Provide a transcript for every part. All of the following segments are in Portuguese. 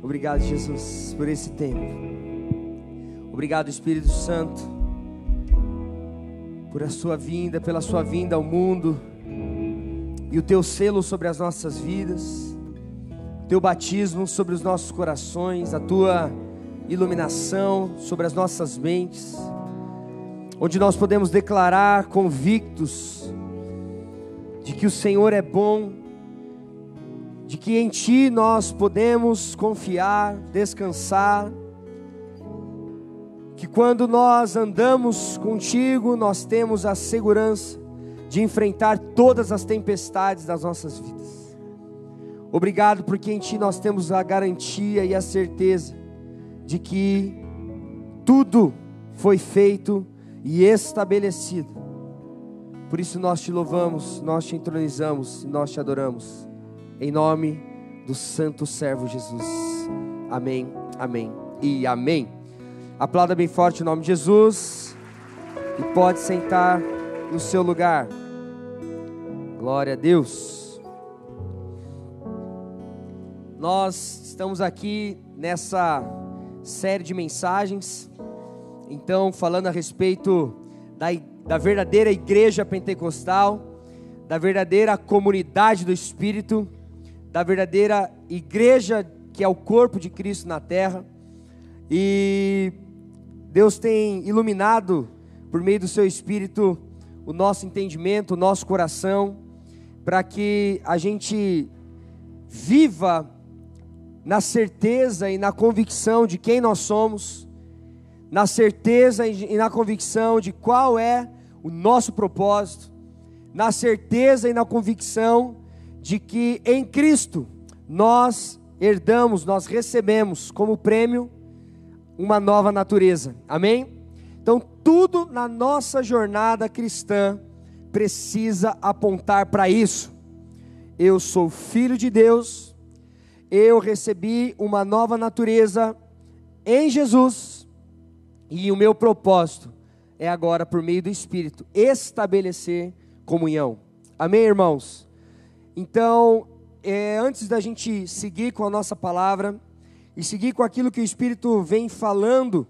Obrigado, Jesus, por esse tempo. Obrigado, Espírito Santo, por a sua vinda, pela sua vinda ao mundo e o teu selo sobre as nossas vidas, o teu batismo sobre os nossos corações, a tua iluminação sobre as nossas mentes, onde nós podemos declarar convictos de que o Senhor é bom, de que em Ti nós podemos confiar, descansar, que quando nós andamos contigo, nós temos a segurança de enfrentar todas as tempestades das nossas vidas. Obrigado porque em Ti nós temos a garantia e a certeza de que tudo foi feito e estabelecido. Por isso nós Te louvamos, nós Te entronizamos e nós Te adoramos. Em nome do santo servo Jesus. Amém, amém e amém. Aplauda bem forte o nome de Jesus. E pode sentar no seu lugar. Glória a Deus. Nós estamos aqui nessa série de mensagens. Então, falando a respeito da verdadeira igreja pentecostal, da verdadeira comunidade do Espírito, da verdadeira igreja que é o corpo de Cristo na terra. E Deus tem iluminado por meio do seu Espírito o nosso entendimento, o nosso coração, para que a gente viva na certeza e na convicção de quem nós somos, na certeza e na convicção de qual é o nosso propósito, na certeza e na convicção de que em Cristo nós herdamos, nós recebemos como prêmio uma nova natureza, amém? Então tudo na nossa jornada cristã precisa apontar para isso. Eu sou filho de Deus, eu recebi uma nova natureza em Jesus, e o meu propósito é agora, por meio do Espírito, estabelecer comunhão, amém, irmãos? Então, antes da gente seguir com a nossa palavra e seguir com aquilo que o Espírito vem falando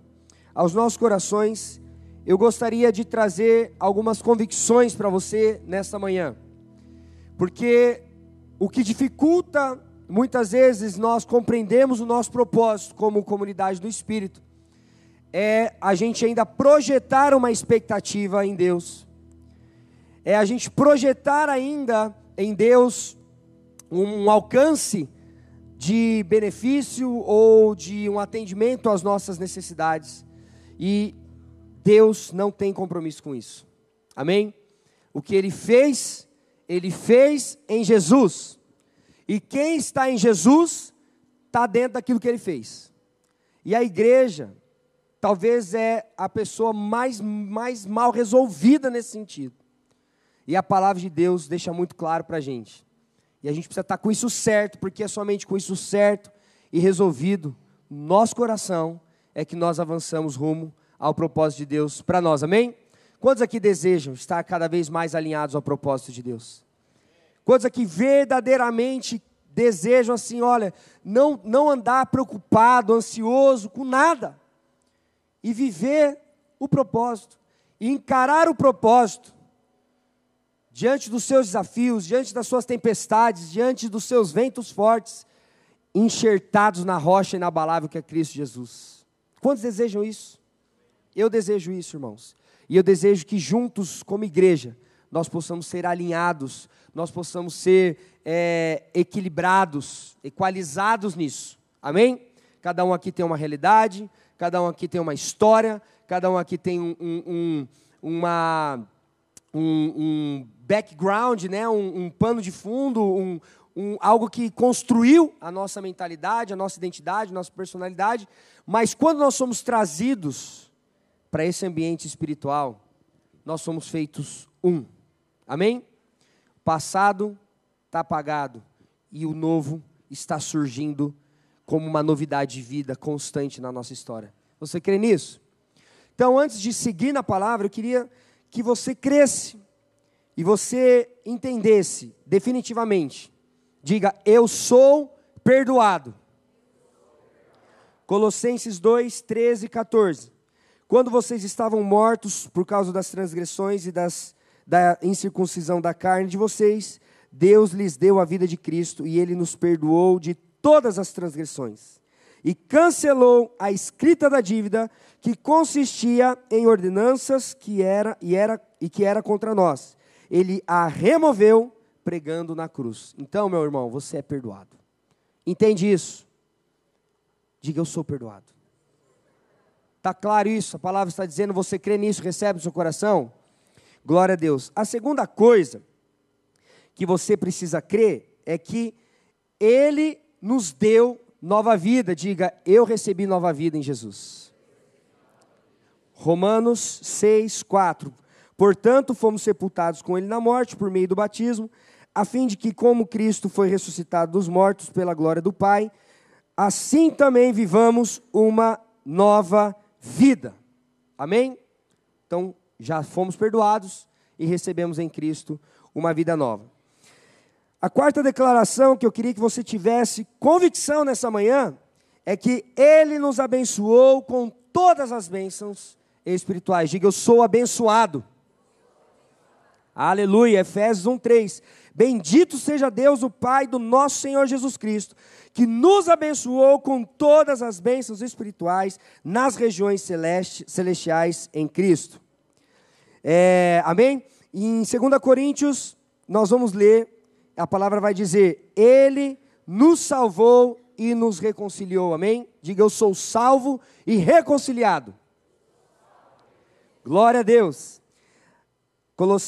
aos nossos corações, eu gostaria de trazer algumas convicções para você nesta manhã, porque o que dificulta muitas vezes nós compreendemos o nosso propósito como comunidade do Espírito é a gente ainda projetar uma expectativa em Deus, é a gente projetar ainda em Deus um alcance de benefício ou de um atendimento às nossas necessidades, e Deus não tem compromisso com isso, amém? O que Ele fez em Jesus, e quem está em Jesus, está dentro daquilo que Ele fez. E a igreja, talvez é a pessoa mais mal resolvida nesse sentido, e a palavra de Deus deixa muito claro para a gente, e a gente precisa estar com isso certo, porque é somente com isso certo e resolvido, no nosso coração, é que nós avançamos rumo ao propósito de Deus para nós, amém? Quantos aqui desejam estar cada vez mais alinhados ao propósito de Deus? Quantos aqui verdadeiramente desejam assim, olha, não andar preocupado, ansioso com nada, e viver o propósito, e encarar o propósito, diante dos seus desafios, diante das suas tempestades, diante dos seus ventos fortes, enxertados na rocha inabalável que é Cristo Jesus. Quantos desejam isso? Eu desejo isso, irmãos, e eu desejo que juntos, como igreja, nós possamos ser alinhados, nós possamos ser equilibrados, equalizados nisso, amém? Cada um aqui tem uma realidade, cada um aqui tem uma história, cada um aqui tem um background, né? um pano de fundo, algo que construiu a nossa mentalidade, a nossa identidade, a nossa personalidade, mas quando nós somos trazidos para esse ambiente espiritual, nós somos feitos um, amém? O passado está apagado e o novo está surgindo como uma novidade de vida constante na nossa história. Você crê nisso? Então, antes de seguir na palavra, eu queria que você cresce e você entendesse definitivamente. Diga, eu sou perdoado. Colossenses 2, 13 e 14. Quando vocês estavam mortos por causa das transgressões e da incircuncisão da carne de vocês, Deus lhes deu a vida de Cristo e Ele nos perdoou de todas as transgressões. E cancelou a escrita da dívida que consistia em ordenanças que era contra nós. Ele a removeu pregando na cruz. Então, meu irmão, você é perdoado. Entende isso? Diga, eu sou perdoado. Está claro isso? A palavra está dizendo, você crê nisso, recebe no seu coração? Glória a Deus. A segunda coisa que você precisa crer é que Ele nos deu nova vida. Diga, eu recebi nova vida em Jesus. Romanos 6, 4. Portanto, fomos sepultados com Ele na morte por meio do batismo, a fim de que, como Cristo foi ressuscitado dos mortos pela glória do Pai, assim também vivamos uma nova vida. Amém? Então, já fomos perdoados e recebemos em Cristo uma vida nova. A quarta declaração que eu queria que você tivesse convicção nessa manhã é que Ele nos abençoou com todas as bênçãos espirituais. Diga, eu sou abençoado. Aleluia, Efésios 1:3. Bendito seja Deus, o Pai do nosso Senhor Jesus Cristo, que nos abençoou com todas as bênçãos espirituais nas regiões celestiais em Cristo. Amém? E em 2 Coríntios, nós vamos ler, a palavra vai dizer, Ele nos salvou e nos reconciliou. Amém? Diga, eu sou salvo e reconciliado. Glória a Deus. 2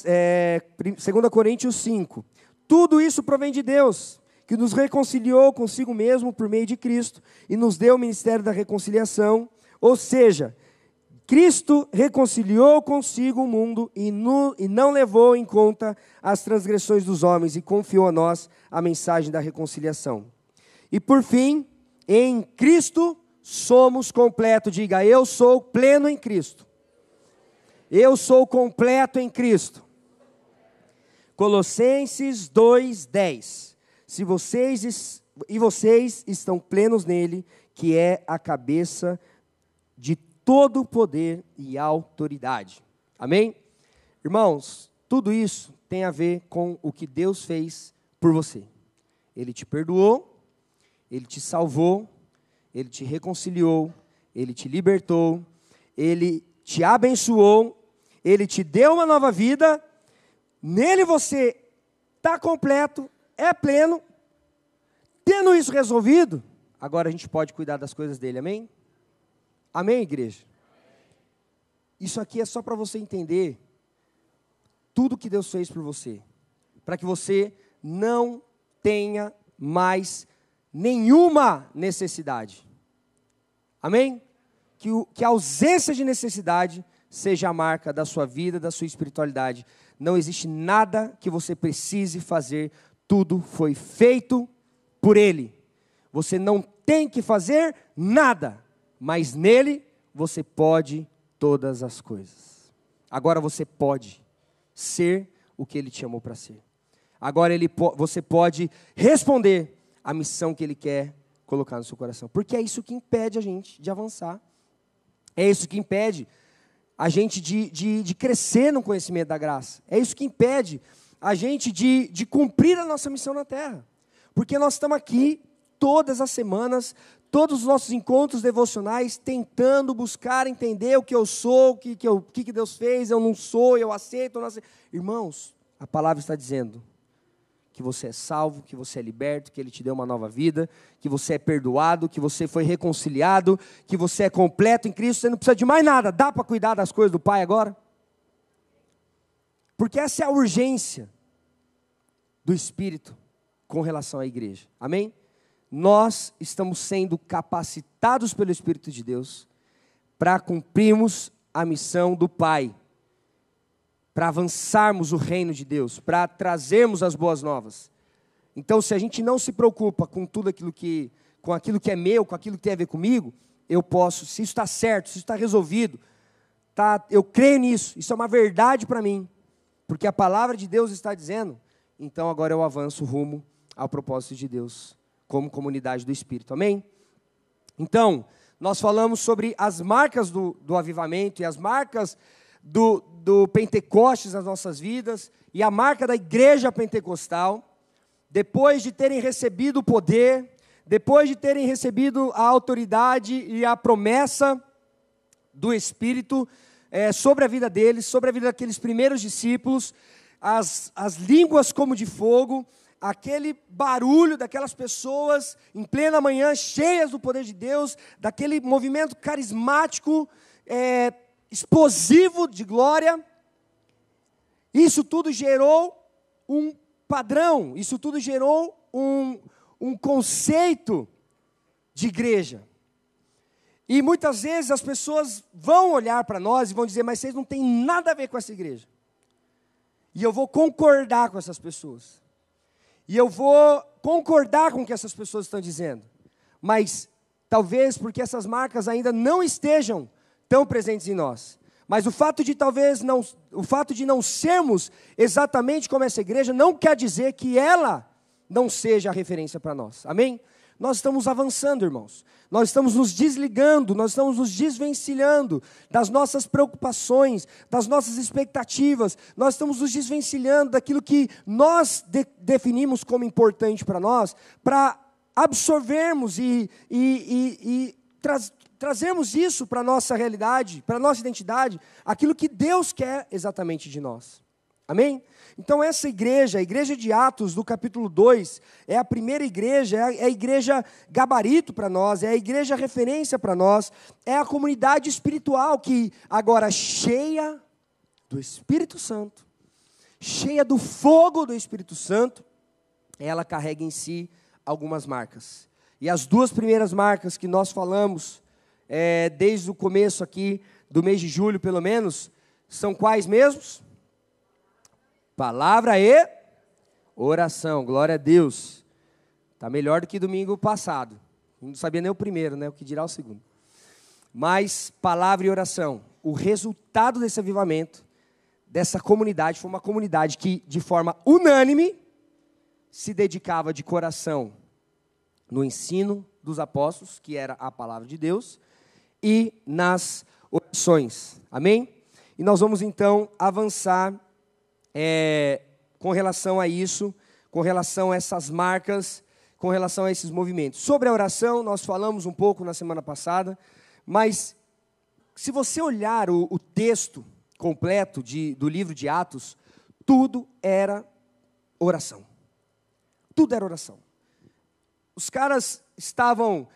Coríntios 5. Tudo isso provém de Deus, que nos reconciliou consigo mesmo por meio de Cristo e nos deu o ministério da reconciliação. Ou seja, Cristo reconciliou consigo o mundo e não levou em conta as transgressões dos homens e confiou a nós a mensagem da reconciliação. E por fim, em Cristo somos completos. Diga, eu sou pleno em Cristo. Eu sou completo em Cristo. Colossenses 2:10. Vocês estão plenos nele, que é a cabeça de todo poder e autoridade. Amém? Irmãos, tudo isso tem a ver com o que Deus fez por você. Ele te perdoou, Ele te salvou, Ele te reconciliou, Ele te libertou, Ele te abençoou, Ele te deu uma nova vida. Nele você está completo, é pleno. Tendo isso resolvido, agora a gente pode cuidar das coisas dele, amém? Amém, igreja? Isso aqui é só para você entender tudo que Deus fez por você, para que você não tenha mais nenhuma necessidade. Amém? Que a ausência de necessidade seja a marca da sua vida, da sua espiritualidade. Não existe nada que você precise fazer, tudo foi feito por Ele. Você não tem que fazer nada, mas nele você pode todas as coisas. Agora você pode ser o que Ele te chamou para ser. Agora você pode responder a missão que Ele quer colocar no seu coração. Porque é isso que impede a gente de avançar. É isso que impede a gente de crescer no conhecimento da graça. É isso que impede a gente de cumprir a nossa missão na terra. Porque nós estamos aqui todas as semanas, todos os nossos encontros devocionais, tentando buscar entender o que eu sou, o que Deus fez, eu não sou, eu aceito, eu não aceito. Irmãos, a palavra está dizendo que você é salvo, que você é liberto, que Ele te deu uma nova vida, que você é perdoado, que você foi reconciliado, que você é completo em Cristo, você não precisa de mais nada. Dá para cuidar das coisas do Pai agora? Porque essa é a urgência do Espírito com relação à igreja. Amém? Nós estamos sendo capacitados pelo Espírito de Deus para cumprirmos a missão do Pai, para avançarmos o reino de Deus, para trazermos as boas novas. Então, se a gente não se preocupa com tudo aquilo com aquilo que é meu, com aquilo que tem a ver comigo, eu posso, se isso está certo, se isso está resolvido, eu creio nisso, isso é uma verdade para mim, porque a palavra de Deus está dizendo, então agora eu avanço rumo ao propósito de Deus, como comunidade do Espírito, amém? Então, nós falamos sobre as marcas do avivamento e as marcas do Pentecostes nas nossas vidas e a marca da igreja pentecostal. Depois de terem recebido o poder, depois de terem recebido a autoridade e a promessa do Espírito sobre a vida deles, sobre a vida daqueles primeiros discípulos, as línguas como de fogo, aquele barulho daquelas pessoas em plena manhã, cheias do poder de Deus, daquele movimento carismático, explosivo de glória, isso tudo gerou um padrão, isso tudo gerou um conceito de igreja. E muitas vezes as pessoas vão olhar para nós e vão dizer, mas vocês não têm nada a ver com essa igreja. E eu vou concordar com essas pessoas. E eu vou concordar com o que essas pessoas estão dizendo. Mas talvez porque essas marcas ainda não estejam tão presentes em nós. Mas o fato de não sermos exatamente como essa igreja não quer dizer que ela não seja a referência para nós. Amém? Nós estamos avançando, irmãos. Nós estamos nos desligando, nós estamos nos desvencilhando das nossas preocupações, das nossas expectativas. Nós estamos nos desvencilhando daquilo que nós definimos como importante para nós, para absorvermos e trazermos isso para a nossa realidade, para a nossa identidade, aquilo que Deus quer exatamente de nós. Amém? Então essa igreja, a igreja de Atos, do capítulo 2, é a primeira igreja, é a igreja gabarito para nós, é a igreja referência para nós, é a comunidade espiritual que agora cheia do Espírito Santo, cheia do fogo do Espírito Santo, ela carrega em si algumas marcas. E as duas primeiras marcas que nós falamos, desde o começo aqui, do mês de julho pelo menos, são quais mesmos? Palavra e oração, glória a Deus. Está melhor do que domingo passado. Não sabia nem o primeiro, né? O que dirá o segundo. Mas palavra e oração. O resultado desse avivamento, dessa comunidade, foi uma comunidade que, de forma unânime, se dedicava de coração no ensino dos apóstolos, que era a palavra de Deus, e nas orações. Amém? E nós vamos então avançar com relação a isso, com relação a essas marcas, com relação a esses movimentos. Sobre a oração, nós falamos um pouco na semana passada, mas se você olhar o texto completo do livro de Atos, tudo era oração. Tudo era oração. Os caras estavam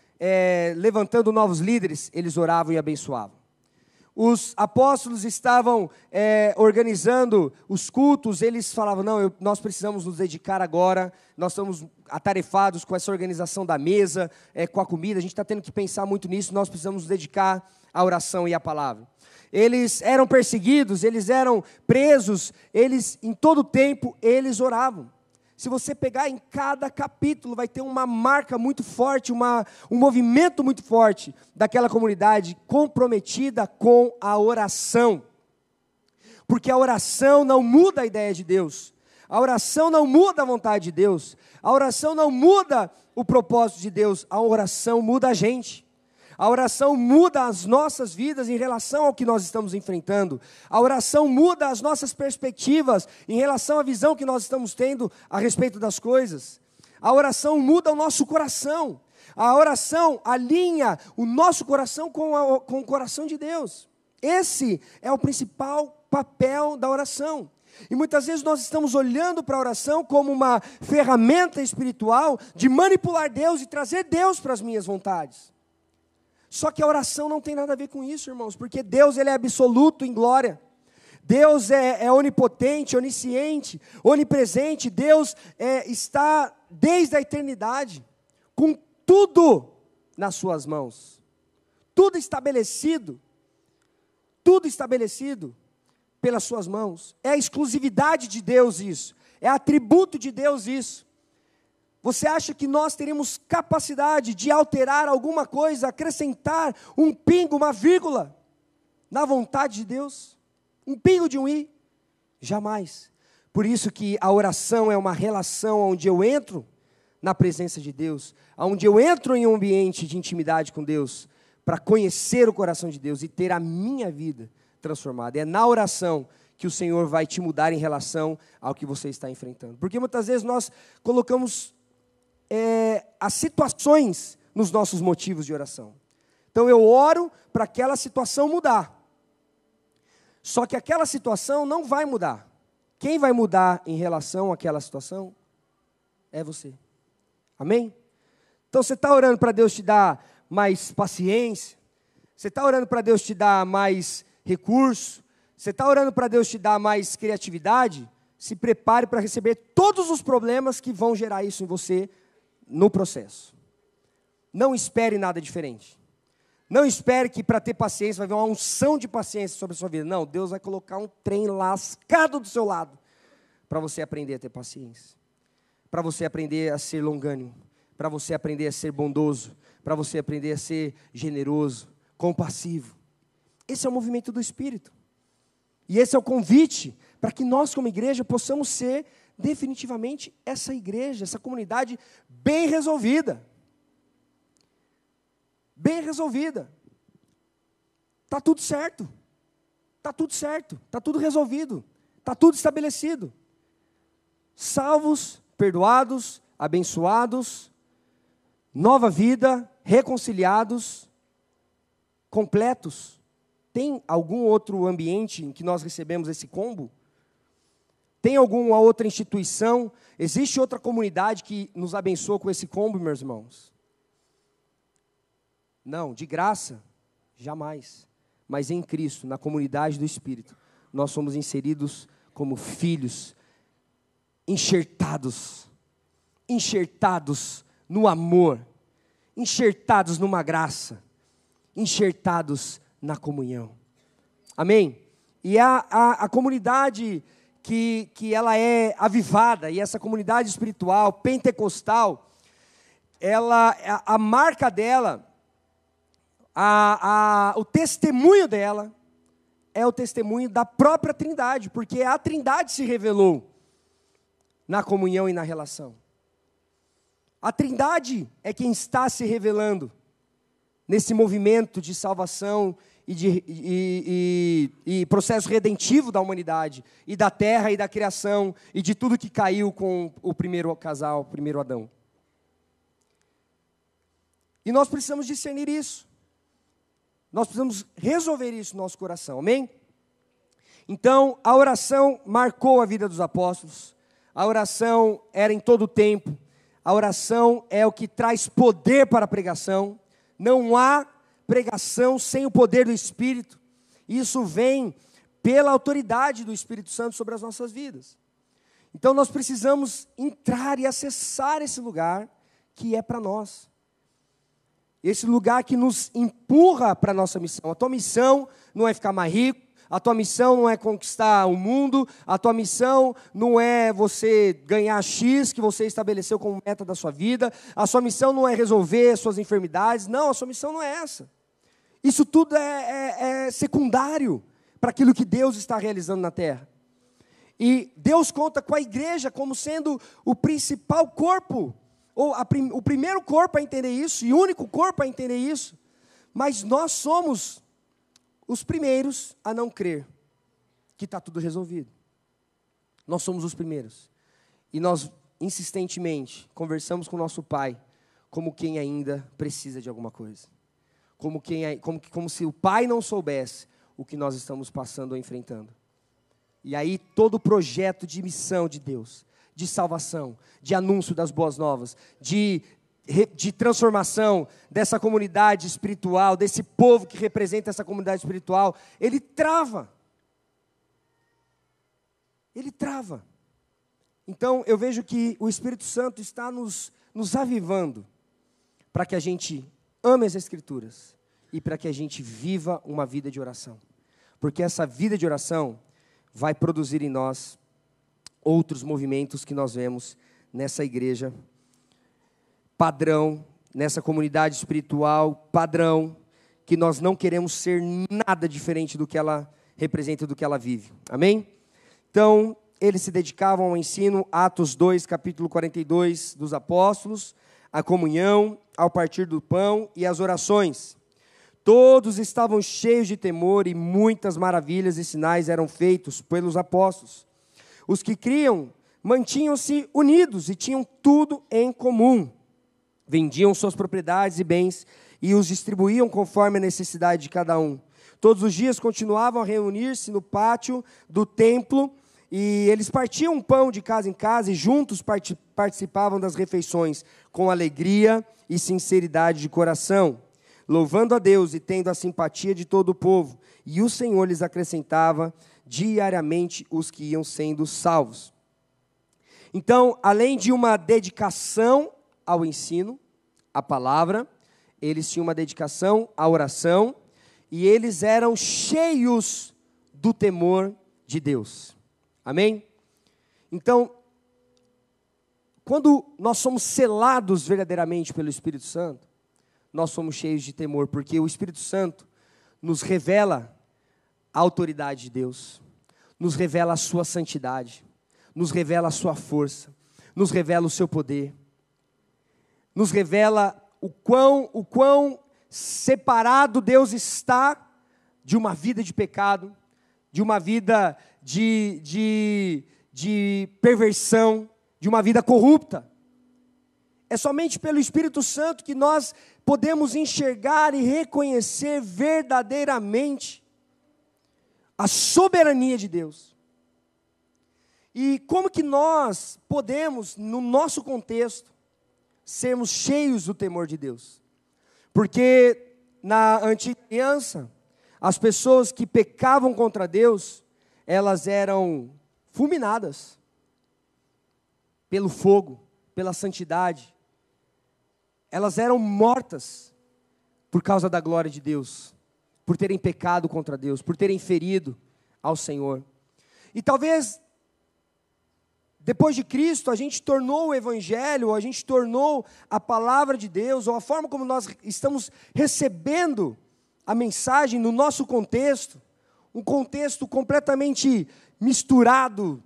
levantando novos líderes, eles oravam e abençoavam. Os apóstolos estavam organizando os cultos, eles falavam, não, nós precisamos nos dedicar agora, nós estamos atarefados com essa organização da mesa, com a comida, a gente está tendo que pensar muito nisso, nós precisamos nos dedicar à oração e à palavra. Eles eram perseguidos, eles eram presos, em todo tempo, eles oravam. Se você pegar em cada capítulo, vai ter uma marca muito forte, um movimento muito forte daquela comunidade comprometida com a oração. Porque a oração não muda a ideia de Deus. A oração não muda a vontade de Deus. A oração não muda o propósito de Deus. A oração muda a gente. A oração muda as nossas vidas em relação ao que nós estamos enfrentando. A oração muda as nossas perspectivas em relação à visão que nós estamos tendo a respeito das coisas. A oração muda o nosso coração. A oração alinha o nosso coração com o coração de Deus. Esse é o principal papel da oração. E muitas vezes nós estamos olhando para a oração como uma ferramenta espiritual de manipular Deus e trazer Deus para as minhas vontades. Só que a oração não tem nada a ver com isso, irmãos, porque Deus ele é absoluto em glória. Deus é onipotente, onisciente, onipresente. Deus está desde a eternidade, com tudo nas suas mãos. Tudo estabelecido pelas suas mãos. É a exclusividade de Deus isso, é atributo de Deus isso. Você acha que nós teríamos capacidade de alterar alguma coisa, acrescentar um pingo, uma vírgula, na vontade de Deus? Um pingo de um i? Jamais. Por isso que a oração é uma relação onde eu entro na presença de Deus, onde eu entro em um ambiente de intimidade com Deus, para conhecer o coração de Deus e ter a minha vida transformada. É na oração que o Senhor vai te mudar em relação ao que você está enfrentando. Porque muitas vezes nós colocamos as situações nos nossos motivos de oração. Então eu oro para aquela situação mudar. Só que aquela situação não vai mudar. Quem vai mudar em relação àquela situação é você. Amém? Então você está orando para Deus te dar mais paciência, você está orando para Deus te dar mais recurso, você está orando para Deus te dar mais criatividade, se prepare para receber todos os problemas que vão gerar isso em você no processo. Não espere nada diferente. Não espere que para ter paciência vai vir uma unção de paciência sobre a sua vida. Não, Deus vai colocar um trem lascado do seu lado para você aprender a ter paciência, para você aprender a ser longânimo, para você aprender a ser bondoso, para você aprender a ser generoso, compassivo. Esse é o movimento do Espírito. E esse é o convite para que nós, como igreja, possamos ser definitivamente essa igreja, essa comunidade bem resolvida. Bem resolvida. Está tudo certo. Está tudo certo. Está tudo resolvido. Está tudo estabelecido. Salvos, perdoados, abençoados, nova vida, reconciliados, completos. Tem algum outro ambiente em que nós recebemos esse combo? Tem alguma outra instituição? Existe outra comunidade que nos abençoa com esse combo, meus irmãos? Não, de graça, jamais. Mas em Cristo, na comunidade do Espírito, nós somos inseridos como filhos, enxertados no amor, enxertados numa graça, enxertados na comunhão. Amém? E a comunidade que ela é avivada, e essa comunidade espiritual, pentecostal, a marca dela, o testemunho dela, é o testemunho da própria Trindade, porque a Trindade se revelou na comunhão e na relação. A Trindade é quem está se revelando nesse movimento de salvação e processo redentivo da humanidade, e da terra e da criação, e de tudo que caiu com o primeiro casal, o primeiro Adão. E nós precisamos discernir isso. Nós precisamos resolver isso no nosso coração, amém? Então, a oração marcou a vida dos apóstolos, a oração era em todo o tempo, a oração é o que traz poder para a pregação, não há pregação sem o poder do Espírito, isso vem pela autoridade do Espírito Santo sobre as nossas vidas. Então nós precisamos entrar e acessar esse lugar que é para nós. Esse lugar que nos empurra para a nossa missão. A tua missão não é ficar mais rico, a tua missão não é conquistar o mundo, a tua missão não é você ganhar X que você estabeleceu como meta da sua vida, a sua missão não é resolver suas enfermidades, não, a sua missão não é essa. Isso tudo é secundário para aquilo que Deus está realizando na terra. E Deus conta com a igreja como sendo o principal corpo, ou o primeiro corpo a entender isso, e o único corpo a entender isso, mas nós somos os primeiros a não crer que está tudo resolvido. Nós somos os primeiros. E nós, insistentemente, conversamos com o nosso Pai como quem ainda precisa de alguma coisa. Como se o Pai não soubesse o que nós estamos passando ou enfrentando. E aí todo o projeto de missão de Deus, de salvação, de anúncio das boas novas, de transformação dessa comunidade espiritual, desse povo que representa essa comunidade espiritual, ele trava. Ele trava. Então eu vejo que o Espírito Santo está nos avivando para que a gente ame as Escrituras e para que a gente viva uma vida de oração. Porque essa vida de oração vai produzir em nós outros movimentos que nós vemos nessa igreja padrão, nessa comunidade espiritual padrão, que nós não queremos ser nada diferente do que ela representa, do que ela vive. Amém? Então, eles se dedicavam ao ensino, Atos 2, capítulo 42 dos apóstolos, à comunhão, ao partir do pão e às orações. Todos estavam cheios de temor e muitas maravilhas e sinais eram feitos pelos apóstolos. Os que criam mantinham-se unidos e tinham tudo em comum. Vendiam suas propriedades e bens e os distribuíam conforme a necessidade de cada um. Todos os dias continuavam a reunir-se no pátio do templo e eles partiam pão de casa em casa e juntos participavam das refeições com alegria e sinceridade de coração, louvando a Deus e tendo a simpatia de todo o povo. E o Senhor lhes acrescentava diariamente os que iam sendo salvos. Então, além de uma dedicação ao ensino, à palavra, eles tinham uma dedicação à oração e eles eram cheios do temor de Deus. Amém? Então, quando nós somos selados verdadeiramente pelo Espírito Santo, nós somos cheios de temor, porque o Espírito Santo nos revela a autoridade de Deus, nos revela a sua santidade, nos revela a sua força, nos revela o seu poder, nos revela o quão separado Deus está de uma vida de pecado, de uma vida de perversão, de uma vida corrupta. É somente pelo Espírito Santo que nós podemos enxergar e reconhecer verdadeiramente a soberania de Deus. E como que nós podemos, no nosso contexto, sermos cheios do temor de Deus? Porque na antiga aliança, as pessoas que pecavam contra Deus, elas eram fulminadas pelo fogo, pela santidade. Elas eram mortas por causa da glória de Deus, por terem pecado contra Deus, por terem ferido ao Senhor. E talvez, depois de Cristo, a gente tornou o Evangelho, a gente tornou a palavra de Deus, ou a forma como nós estamos recebendo a mensagem no nosso contexto, um contexto completamente misturado,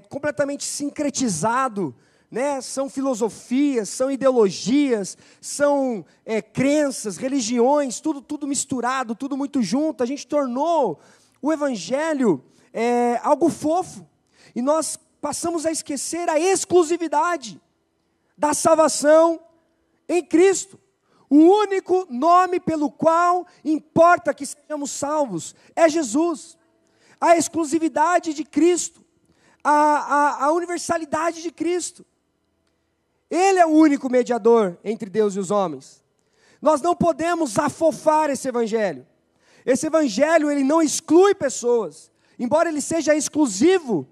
completamente sincretizado, né? São filosofias, são ideologias, são crenças, religiões, tudo misturado, tudo muito junto. A gente tornou o Evangelho algo fofo, e nós passamos a esquecer a exclusividade da salvação em Cristo. O único nome pelo qual importa que sejamos salvos é Jesus. A exclusividade de Cristo, a universalidade de Cristo. Ele é o único mediador entre Deus e os homens. Nós não podemos afofar esse Evangelho. Esse Evangelho, ele não exclui pessoas. Embora ele seja exclusivo,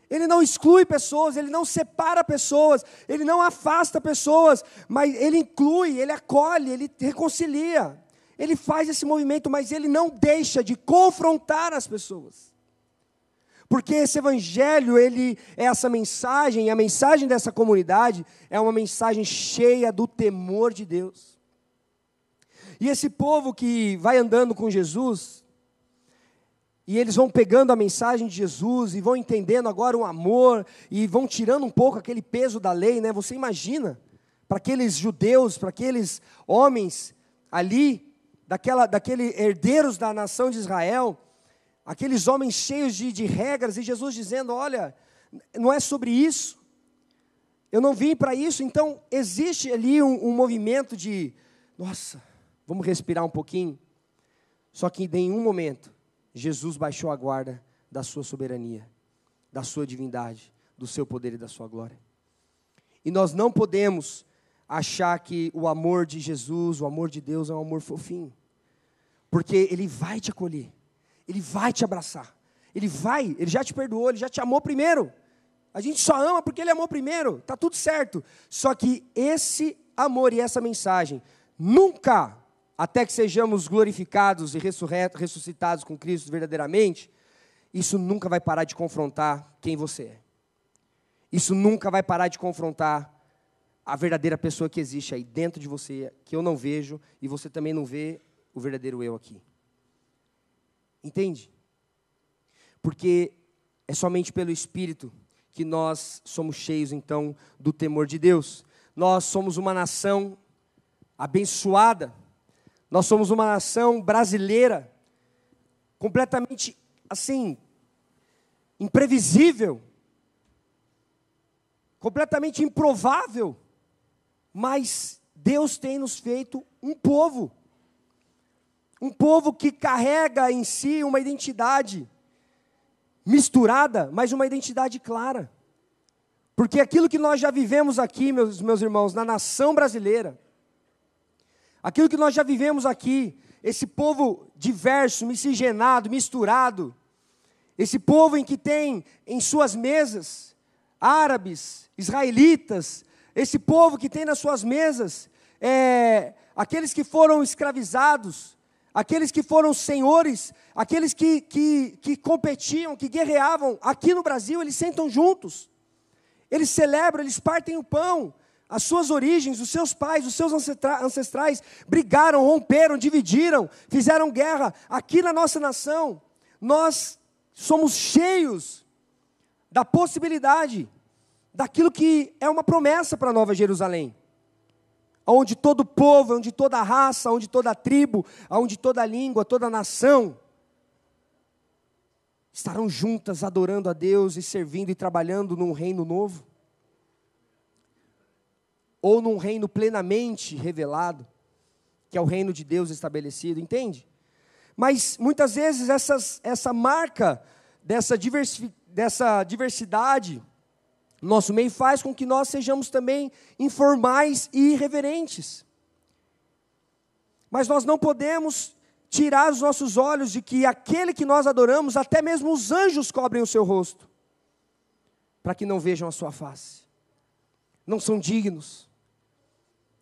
ele não exclui pessoas, ele não separa pessoas, ele não afasta pessoas, mas ele inclui, ele acolhe, ele reconcilia. Ele faz esse movimento, mas ele não deixa de confrontar as pessoas. Porque esse Evangelho, ele é essa mensagem, e a mensagem dessa comunidade é uma mensagem cheia do temor de Deus. E esse povo que vai andando com Jesus, e eles vão pegando a mensagem de Jesus, e vão entendendo agora o amor, e vão tirando um pouco aquele peso da lei, né? Você imagina, para aqueles judeus, para aqueles homens ali, daqueles herdeiros da nação de Israel, aqueles homens cheios de regras, e Jesus dizendo, olha, não é sobre isso, eu não vim para isso. Então existe ali um movimento de, nossa, vamos respirar um pouquinho. Só que em nenhum momento, Jesus baixou a guarda da sua soberania, da sua divindade, do seu poder e da sua glória. E nós não podemos achar que o amor de Jesus, o amor de Deus é um amor fofinho, porque Ele vai te acolher, Ele vai te abraçar, Ele já te perdoou, Ele já te amou primeiro. A gente só ama porque Ele amou primeiro, está tudo certo. Só que esse amor e essa mensagem, nunca, até que sejamos glorificados e ressuscitados com Cristo verdadeiramente, isso nunca vai parar de confrontar quem você é. Isso nunca vai parar de confrontar a verdadeira pessoa que existe aí dentro de você, que eu não vejo, e você também não vê o verdadeiro eu aqui. Entende? Porque é somente pelo Espírito que nós somos cheios, então, do temor de Deus. Nós somos uma nação abençoada, Nós somos uma nação brasileira, completamente, assim, imprevisível, completamente improvável, mas Deus tem nos feito um povo que carrega em si uma identidade misturada, mas uma identidade clara. Porque aquilo que nós já vivemos aqui, meus irmãos, na nação brasileira, aquilo que nós já vivemos aqui, esse povo diverso, miscigenado, misturado, esse povo em que tem em suas mesas árabes, israelitas, esse povo que tem nas suas mesas aqueles que foram escravizados, aqueles que foram senhores, aqueles que competiam, que guerreavam, aqui no Brasil, eles sentam juntos, eles celebram, eles partem o pão. As suas origens, os seus pais, os seus ancestrais brigaram, romperam, dividiram, fizeram guerra. Aqui na nossa nação, nós somos cheios da possibilidade, daquilo que é uma promessa para a Nova Jerusalém. Onde todo povo, onde toda raça, onde toda tribo, onde toda língua, toda nação estarão juntas adorando a Deus e servindo e trabalhando num reino novo. Ou num reino plenamente revelado, que é o reino de Deus estabelecido, entende? Mas muitas vezes essa marca dessa diversidade no nosso meio faz com que nós sejamos também informais e irreverentes. Mas nós não podemos tirar os nossos olhos de que aquele que nós adoramos, até mesmo os anjos cobrem o seu rosto, para que não vejam a sua face. Não são dignos.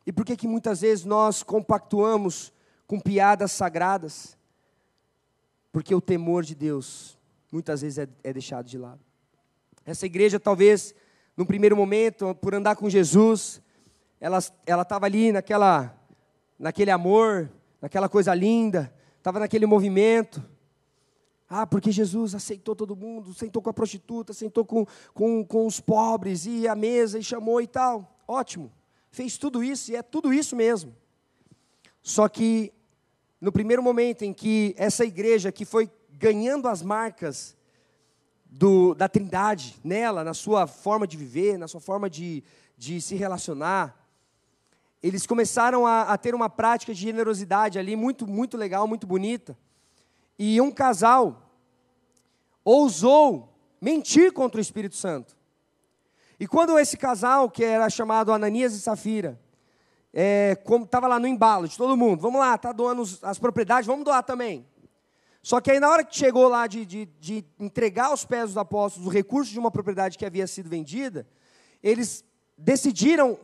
E por que muitas vezes nós compactuamos com piadas sagradas? Porque o temor de Deus, muitas vezes é deixado de lado. Essa igreja talvez, num primeiro momento, por andar com Jesus, ela estava ali naquele amor, naquela coisa linda, estava naquele movimento. Porque Jesus aceitou todo mundo, sentou com a prostituta, sentou com os pobres, e à mesa, e chamou e tal. Ótimo. Fez tudo isso, e é tudo isso mesmo. Só que, no primeiro momento em que essa igreja, que foi ganhando as marcas da Trindade, nela, na sua forma de viver, na sua forma de se relacionar, eles começaram a ter uma prática de generosidade ali, muito, muito legal, muito bonita. E um casal ousou mentir contra o Espírito Santo. E quando esse casal, que era chamado Ananias e Safira, como estava lá no embalo de todo mundo, vamos lá, está doando as propriedades, vamos doar também. Só que aí na hora que chegou lá de entregar aos pés dos apóstolos o recurso de uma propriedade que havia sido vendida, eles decidiram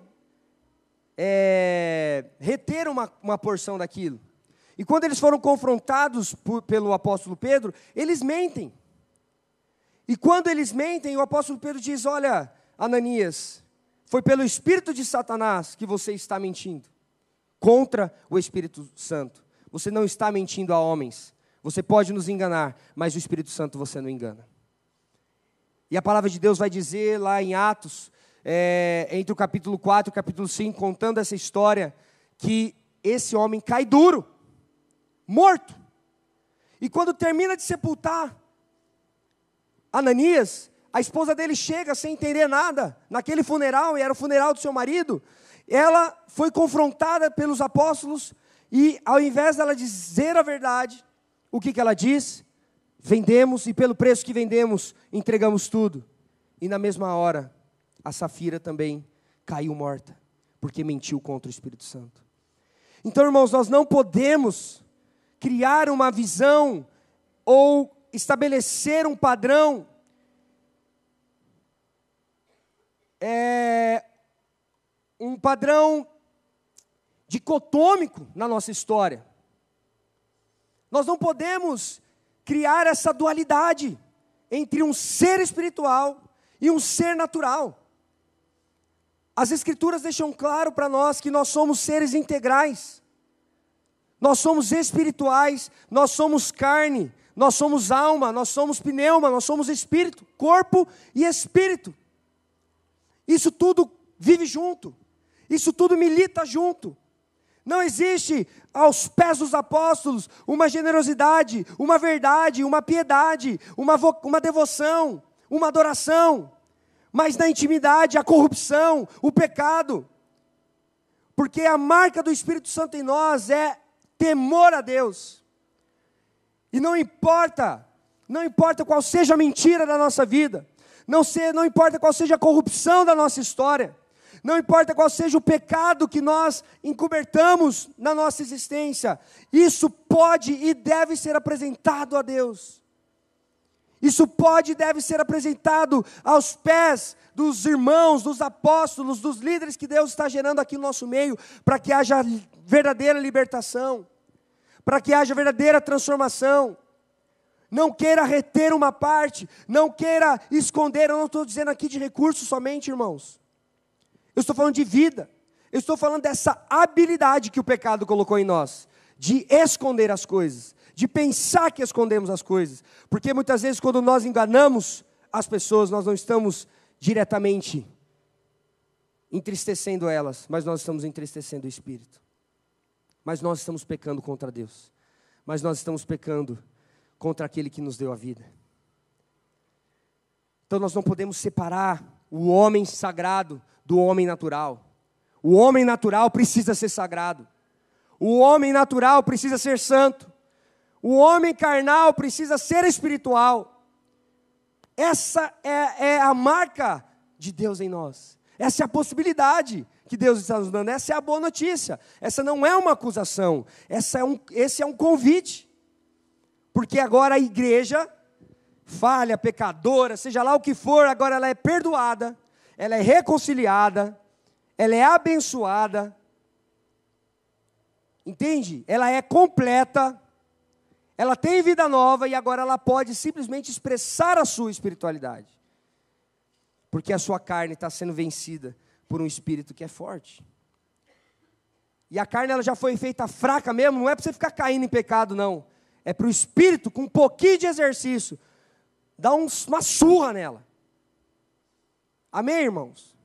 reter uma porção daquilo. E quando eles foram confrontados pelo apóstolo Pedro, eles mentem. E quando eles mentem, o apóstolo Pedro diz: olha, Ananias, foi pelo Espírito de Satanás que você está mentindo contra o Espírito Santo. Você não está mentindo a homens. Você pode nos enganar, mas o Espírito Santo você não engana. E a palavra de Deus vai dizer lá em Atos, entre o capítulo 4 e o capítulo 5, contando essa história, que esse homem cai duro, morto. E quando termina de sepultar Ananias, a esposa dele chega sem entender nada, naquele funeral, e era o funeral do seu marido. Ela foi confrontada pelos apóstolos, e ao invés dela dizer a verdade, o que ela diz? Vendemos, e pelo preço que vendemos, entregamos tudo. E na mesma hora, a Safira também caiu morta, porque mentiu contra o Espírito Santo. Então, irmãos, nós não podemos criar uma visão, ou estabelecer um padrão, um padrão dicotômico na nossa história. Nós não podemos criar essa dualidade entre um ser espiritual e um ser natural. As Escrituras deixam claro para nós que nós somos seres integrais. Nós somos espirituais, nós somos carne, nós somos alma, nós somos pneuma, nós somos espírito, corpo e espírito. Isso tudo vive junto, isso tudo milita junto. Não existe aos pés dos apóstolos uma generosidade, uma verdade, uma piedade, uma devoção, uma adoração. Mas na intimidade, a corrupção, o pecado. Porque a marca do Espírito Santo em nós é temor a Deus. E não importa qual seja a mentira da nossa vida, não importa qual seja a corrupção da nossa história, não importa qual seja o pecado que nós encobertamos na nossa existência, isso pode e deve ser apresentado a Deus. Isso pode e deve ser apresentado aos pés dos irmãos, dos apóstolos, dos líderes que Deus está gerando aqui no nosso meio, para que haja verdadeira libertação, para que haja verdadeira transformação. Não queira reter uma parte, não queira esconder. Eu não estou dizendo aqui de recursos somente, irmãos. Eu estou falando de vida. Eu estou falando dessa habilidade que o pecado colocou em nós, de esconder as coisas, de pensar que escondemos as coisas. Porque muitas vezes quando nós enganamos as pessoas, nós não estamos diretamente entristecendo elas, mas nós estamos entristecendo o Espírito. Mas nós estamos pecando contra Deus. Mas nós estamos pecando contra aquele que nos deu a vida. Então nós não podemos separar o homem sagrado do homem natural. O homem natural precisa ser sagrado. O homem natural precisa ser santo. O homem carnal precisa ser espiritual. Essa é a marca de Deus em nós. Essa é a possibilidade que Deus está nos dando. Essa é a boa notícia. Essa não é uma acusação. Esse é um convite. Porque agora a igreja, falha, pecadora, seja lá o que for, agora ela é perdoada, ela é reconciliada, ela é abençoada. Entende? Ela é completa. Ela tem vida nova e agora ela pode simplesmente expressar a sua espiritualidade. Porque a sua carne está sendo vencida por um espírito que é forte. E a carne ela já foi feita fraca mesmo, não é para você ficar caindo em pecado não. É para o espírito com um pouquinho de exercício dar uma surra nela. Amém, irmãos?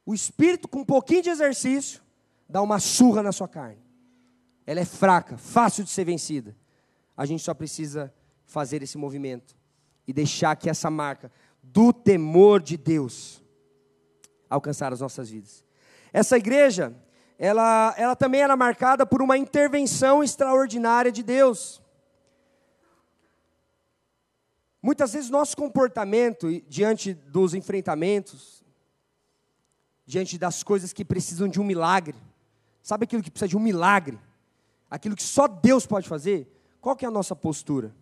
O espírito com um pouquinho de exercício dá uma surra na sua carne. Ela é fraca, fácil de ser vencida. A gente só precisa fazer esse movimento e deixar que essa marca do temor de Deus alcançar as nossas vidas. Essa igreja, ela também era marcada por uma intervenção extraordinária de Deus. Muitas vezes nosso comportamento diante dos enfrentamentos, diante das coisas que precisam de um milagre, sabe aquilo que precisa de um milagre? Aquilo que só Deus pode fazer? Qual que é a nossa postura?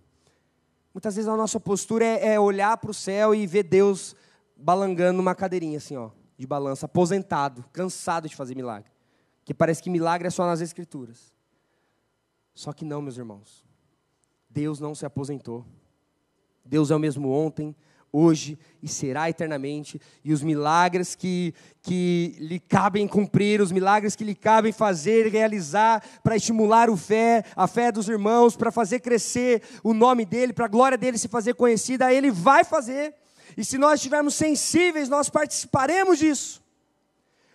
Muitas vezes a nossa postura é olhar para o céu e ver Deus balangando numa cadeirinha assim, ó, de balança, aposentado, cansado de fazer milagre. Que parece que milagre é só nas Escrituras. Só que não, meus irmãos. Deus não se aposentou. Deus é o mesmo ontem, hoje e será eternamente. E os milagres que lhe cabem cumprir, os milagres que lhe cabem fazer, realizar, para estimular a fé dos irmãos, para fazer crescer o nome dEle, para a glória dEle se fazer conhecida, Ele vai fazer. E se nós estivermos sensíveis, nós participaremos disso.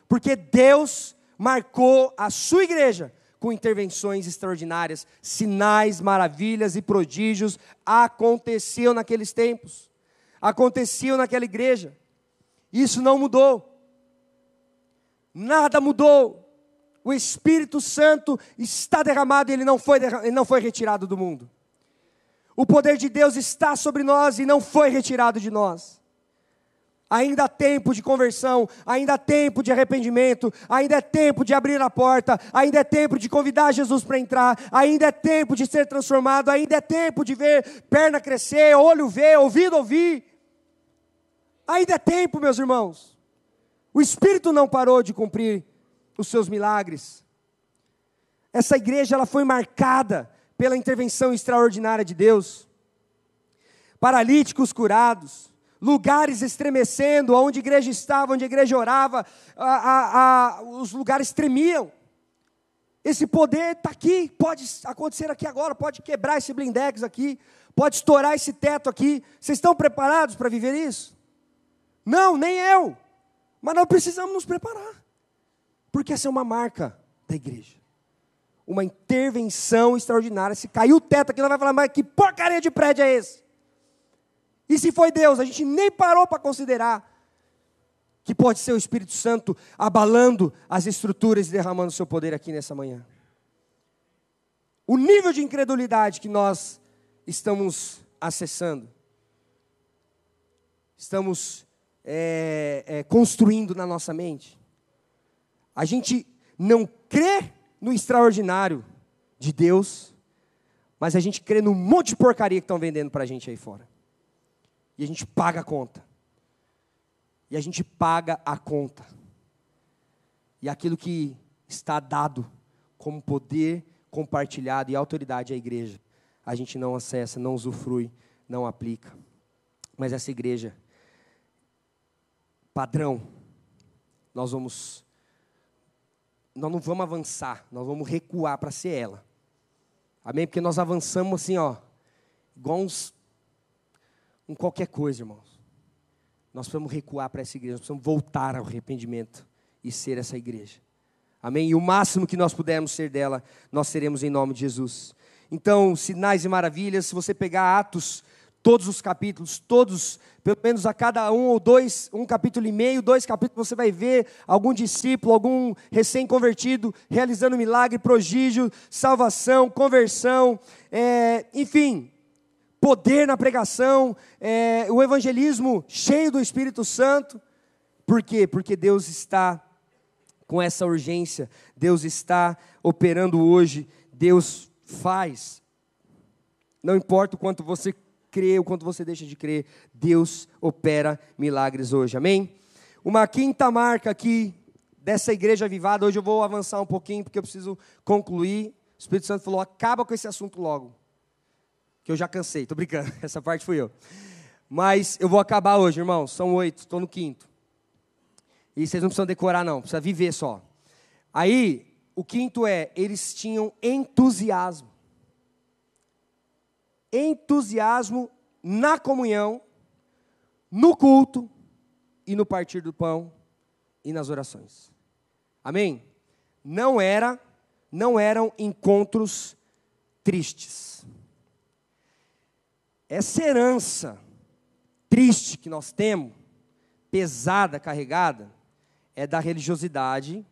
Porque Deus marcou a sua igreja com intervenções extraordinárias, sinais, maravilhas e prodígios aconteciam naqueles tempos, aconteciam naquela igreja. Isso não mudou, nada mudou. O Espírito Santo está derramado e ele não foi retirado do mundo. O poder de Deus está sobre nós e não foi retirado de nós. Ainda há tempo de conversão, ainda há tempo de arrependimento, ainda é tempo de abrir a porta, ainda é tempo de convidar Jesus para entrar, ainda é tempo de ser transformado, ainda é tempo de ver perna crescer, olho ver, ouvido ouvir. Ainda é tempo, meus irmãos. O Espírito não parou de cumprir os seus milagres. Essa igreja ela foi marcada pela intervenção extraordinária de Deus. Paralíticos curados, lugares estremecendo, onde a igreja estava, onde a igreja orava, os lugares tremiam. Esse poder está aqui, pode acontecer aqui agora, pode quebrar esse blindex aqui, pode estourar esse teto aqui. Vocês estão preparados para viver isso? Não, nem eu. Mas nós precisamos nos preparar, porque essa é uma marca da igreja. uma intervenção extraordinária. Se caiu o teto aqui, ela vai falar, mas que porcaria de prédio é esse? E se foi Deus? A gente nem parou para considerar que pode ser o Espírito Santo abalando as estruturas e derramando o seu poder aqui nessa manhã. O nível de incredulidade que nós estamos acessando, estamos construindo na nossa mente. A gente não crê no extraordinário de Deus, mas a gente crê no monte de porcaria que estão vendendo para a gente aí fora. E a gente paga a conta. E a gente paga a conta. E aquilo que está dado como poder compartilhado e autoridade à igreja, a gente não acessa, não usufrui, não aplica. Mas essa igreja, padrão, nós não vamos avançar, nós vamos recuar para ser ela. Amém? Porque nós avançamos assim, ó, igual um qualquer coisa, irmãos. Nós precisamos recuar para essa igreja, nós precisamos voltar ao arrependimento e ser essa igreja. Amém? E o máximo que nós pudermos ser dela, nós seremos em nome de Jesus. Então, sinais e maravilhas, se você pegar Atos, todos os capítulos, todos, pelo menos a cada um ou dois, um capítulo e meio, 2 capítulos, você vai ver algum discípulo, algum recém-convertido, realizando milagre, prodígio, salvação, conversão, enfim, poder na pregação, o evangelismo cheio do Espírito Santo. Por quê? Porque Deus está com essa urgência, Deus está operando hoje, Deus faz. Não importa o quanto você crê, o quanto você deixa de crer, Deus opera milagres hoje, amém? Uma quinta marca aqui dessa igreja avivada, hoje eu vou avançar um pouquinho, porque eu preciso concluir. O Espírito Santo falou, acaba com esse assunto logo, que eu já cansei, estou brincando, essa parte fui eu. Mas eu vou acabar hoje, irmãos, são 8, estou no 5º. E vocês não precisam decorar não, precisa viver só. Aí, o 5º eles tinham entusiasmo. Entusiasmo na comunhão, no culto e no partir do pão e nas orações. Amém? Não eram encontros tristes. Essa herança triste que nós temos, pesada, carregada, é da religiosidade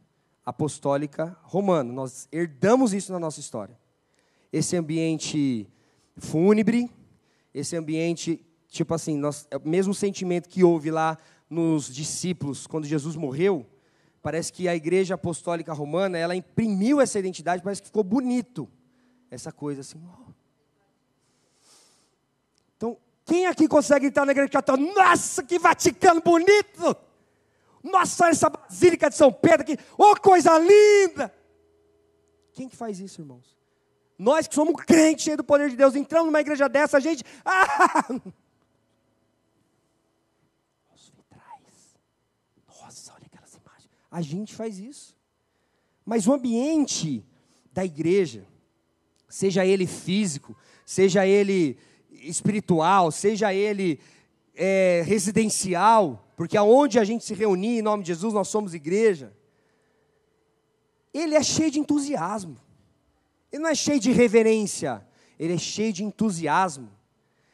apostólica romana. Nós herdamos isso na nossa história. Esse ambiente fúnebre, esse ambiente, tipo assim, é o mesmo sentimento que houve lá nos discípulos, quando Jesus morreu. Parece que a igreja apostólica romana, ela imprimiu essa identidade, parece que ficou bonito. Essa coisa assim, ó. Então, quem aqui consegue entrar na igreja católica? Nossa, que Vaticano bonito! Nossa, olha essa Basílica de São Pedro aqui, oh, coisa linda! Quem que faz isso, irmãos? Nós que somos crentes, cheios do poder de Deus, entramos numa igreja dessa, a gente... Os vitrais. Nossa, olha aquelas imagens. A gente faz isso. Mas o ambiente da igreja, seja ele físico, seja ele espiritual, seja ele residencial, porque aonde a gente se reunir em nome de Jesus, nós somos igreja, ele é cheio de entusiasmo. Ele não é cheio de reverência, ele é cheio de entusiasmo.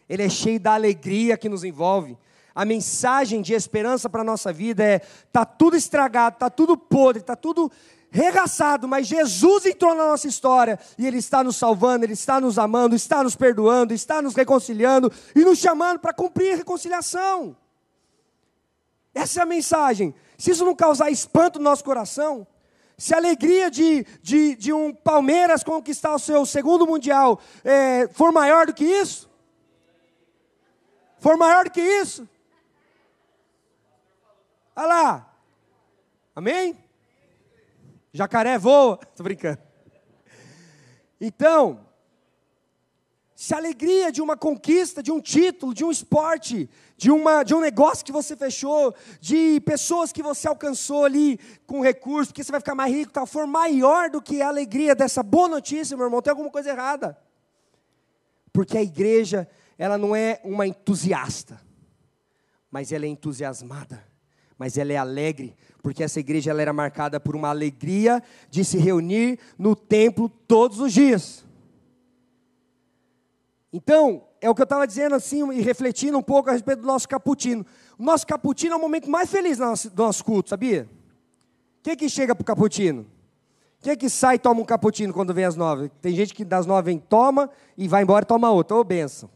Ele é cheio da alegria que nos envolve. A mensagem de esperança para a nossa vida está tudo estragado, está tudo podre, está tudo regaçado, mas Jesus entrou na nossa história, e Ele está nos salvando, Ele está nos amando, está nos perdoando, está nos reconciliando, e nos chamando para cumprir a reconciliação. Essa é a mensagem. Se isso não causar espanto no nosso coração, se a alegria de um Palmeiras conquistar o seu 2º Mundial for maior do que isso, olha lá, amém? Jacaré voa, estou brincando. Então, se a alegria de uma conquista, de um título, de um esporte, de um negócio que você fechou, de pessoas que você alcançou ali com recursos, porque você vai ficar mais rico, tal, for maior do que a alegria dessa boa notícia, meu irmão, tem alguma coisa errada. Porque a igreja, ela não é uma entusiasta, mas ela é entusiasmada. mas ela é alegre, porque essa igreja ela era marcada por uma alegria de se reunir no templo todos os dias. Então, é o que eu estava dizendo assim, e refletindo um pouco a respeito do nosso cappuccino. O nosso cappuccino é o momento mais feliz do nosso culto, sabia? Quem que chega para o cappuccino? Quem que sai e toma um cappuccino quando vem às 9? Tem gente que das 9 vem, toma, e vai embora e toma outra. Ô, bênção.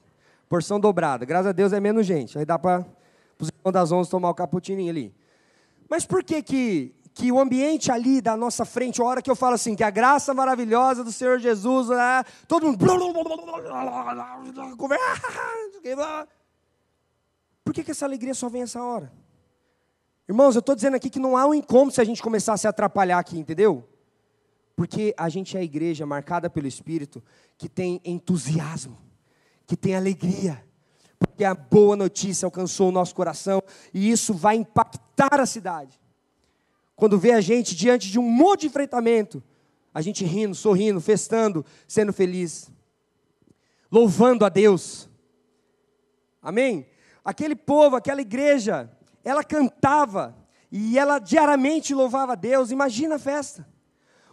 Porção dobrada. Graças a Deus é menos gente. Aí dá para os irmãos das 11 tomar o cappuccininho ali. Mas por que o ambiente ali da nossa frente, a hora que eu falo assim, que a graça maravilhosa do Senhor Jesus, todo mundo... Por que essa alegria só vem essa hora? Irmãos, eu estou dizendo aqui que não há um incômodo se a gente começar a se atrapalhar aqui, entendeu? Porque a gente é a igreja marcada pelo Espírito, que tem entusiasmo, que tem alegria, porque a boa notícia alcançou o nosso coração, e isso vai impactar a cidade. Quando vê a gente diante de um monte de enfrentamento, a gente rindo, sorrindo, festando, sendo feliz, louvando a Deus. Amém? Aquele povo, aquela igreja, ela cantava, e ela diariamente louvava a Deus. Imagina a festa.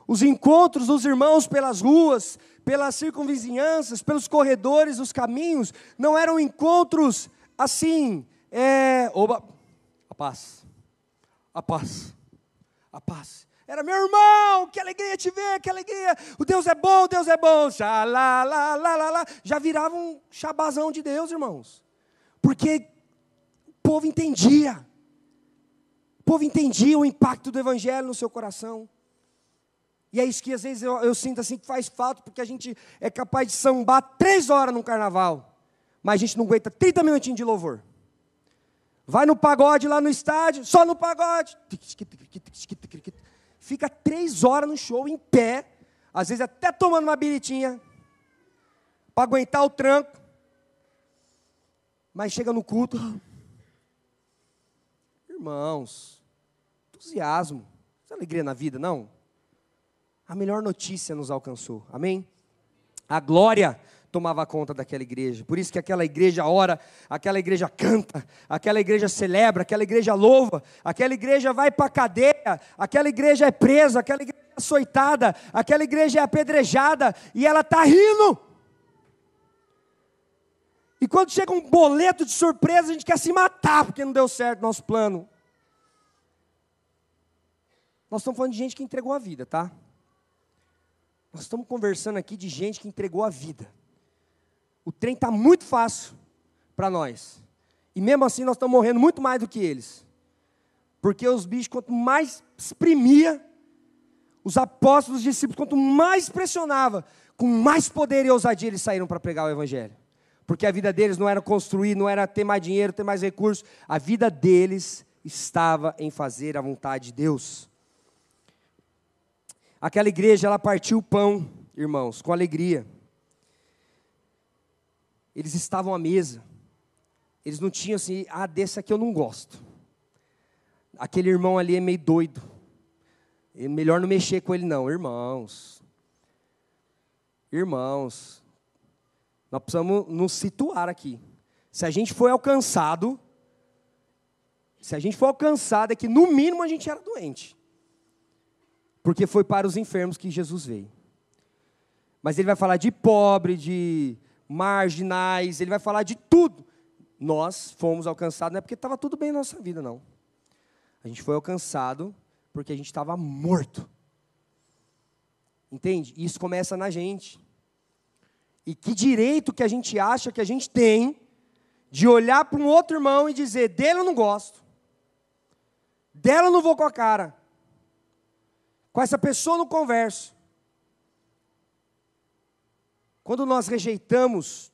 Os encontros dos irmãos pelas ruas, pelas circunvizinhanças, pelos corredores, os caminhos, não eram encontros assim, a paz, a paz, a paz. Era meu irmão, que alegria te ver, que alegria, o Deus é bom, já virava um chabazão de Deus, irmãos, porque o povo entendia o impacto do evangelho no seu coração. E é isso que às vezes eu sinto assim que faz falta, porque a gente é capaz de sambar 3 horas num carnaval, mas a gente não aguenta 30 minutinhos de louvor. Vai no pagode lá no estádio, só no pagode. Fica 3 horas no show, em pé, às vezes até tomando uma biritinha, para aguentar o tranco. Mas chega no culto, irmãos, entusiasmo, isso é alegria na vida, não? A melhor notícia nos alcançou, amém? A glória tomava conta daquela igreja, por isso que aquela igreja ora, aquela igreja canta, aquela igreja celebra, aquela igreja louva, aquela igreja vai para a cadeia, aquela igreja é presa, aquela igreja é açoitada, aquela igreja é apedrejada, e ela está rindo. E quando chega um boleto de surpresa, a gente quer se matar, porque não deu certo o nosso plano. Nós estamos falando de gente que entregou a vida, tá? Nós estamos conversando aqui de gente que entregou a vida. O trem está muito fácil para nós. E mesmo assim nós estamos morrendo muito mais do que eles. Porque os bichos, quanto mais exprimia, os apóstolos, os discípulos, quanto mais pressionava, com mais poder e ousadia eles saíram para pregar o evangelho. Porque a vida deles não era construir, não era ter mais dinheiro, ter mais recursos. A vida deles estava em fazer a vontade de Deus. Aquela igreja, ela partiu o pão, irmãos, com alegria. Eles estavam à mesa. Eles não tinham assim, desse aqui eu não gosto. Aquele irmão ali é meio doido. É melhor não mexer com ele não, irmãos. Irmãos, nós precisamos nos situar aqui. Se a gente foi alcançado, é que no mínimo a gente era doente. Porque foi para os enfermos que Jesus veio. Mas ele vai falar de pobre, de marginais, ele vai falar de tudo. Nós fomos alcançados, não é porque estava tudo bem na nossa vida, não. A gente foi alcançado porque a gente estava morto. Entende? Isso começa na gente. E que direito que a gente acha que a gente tem de olhar para um outro irmão e dizer, dele eu não gosto, dela eu não vou com a cara, com essa pessoa eu não converso. Quando nós rejeitamos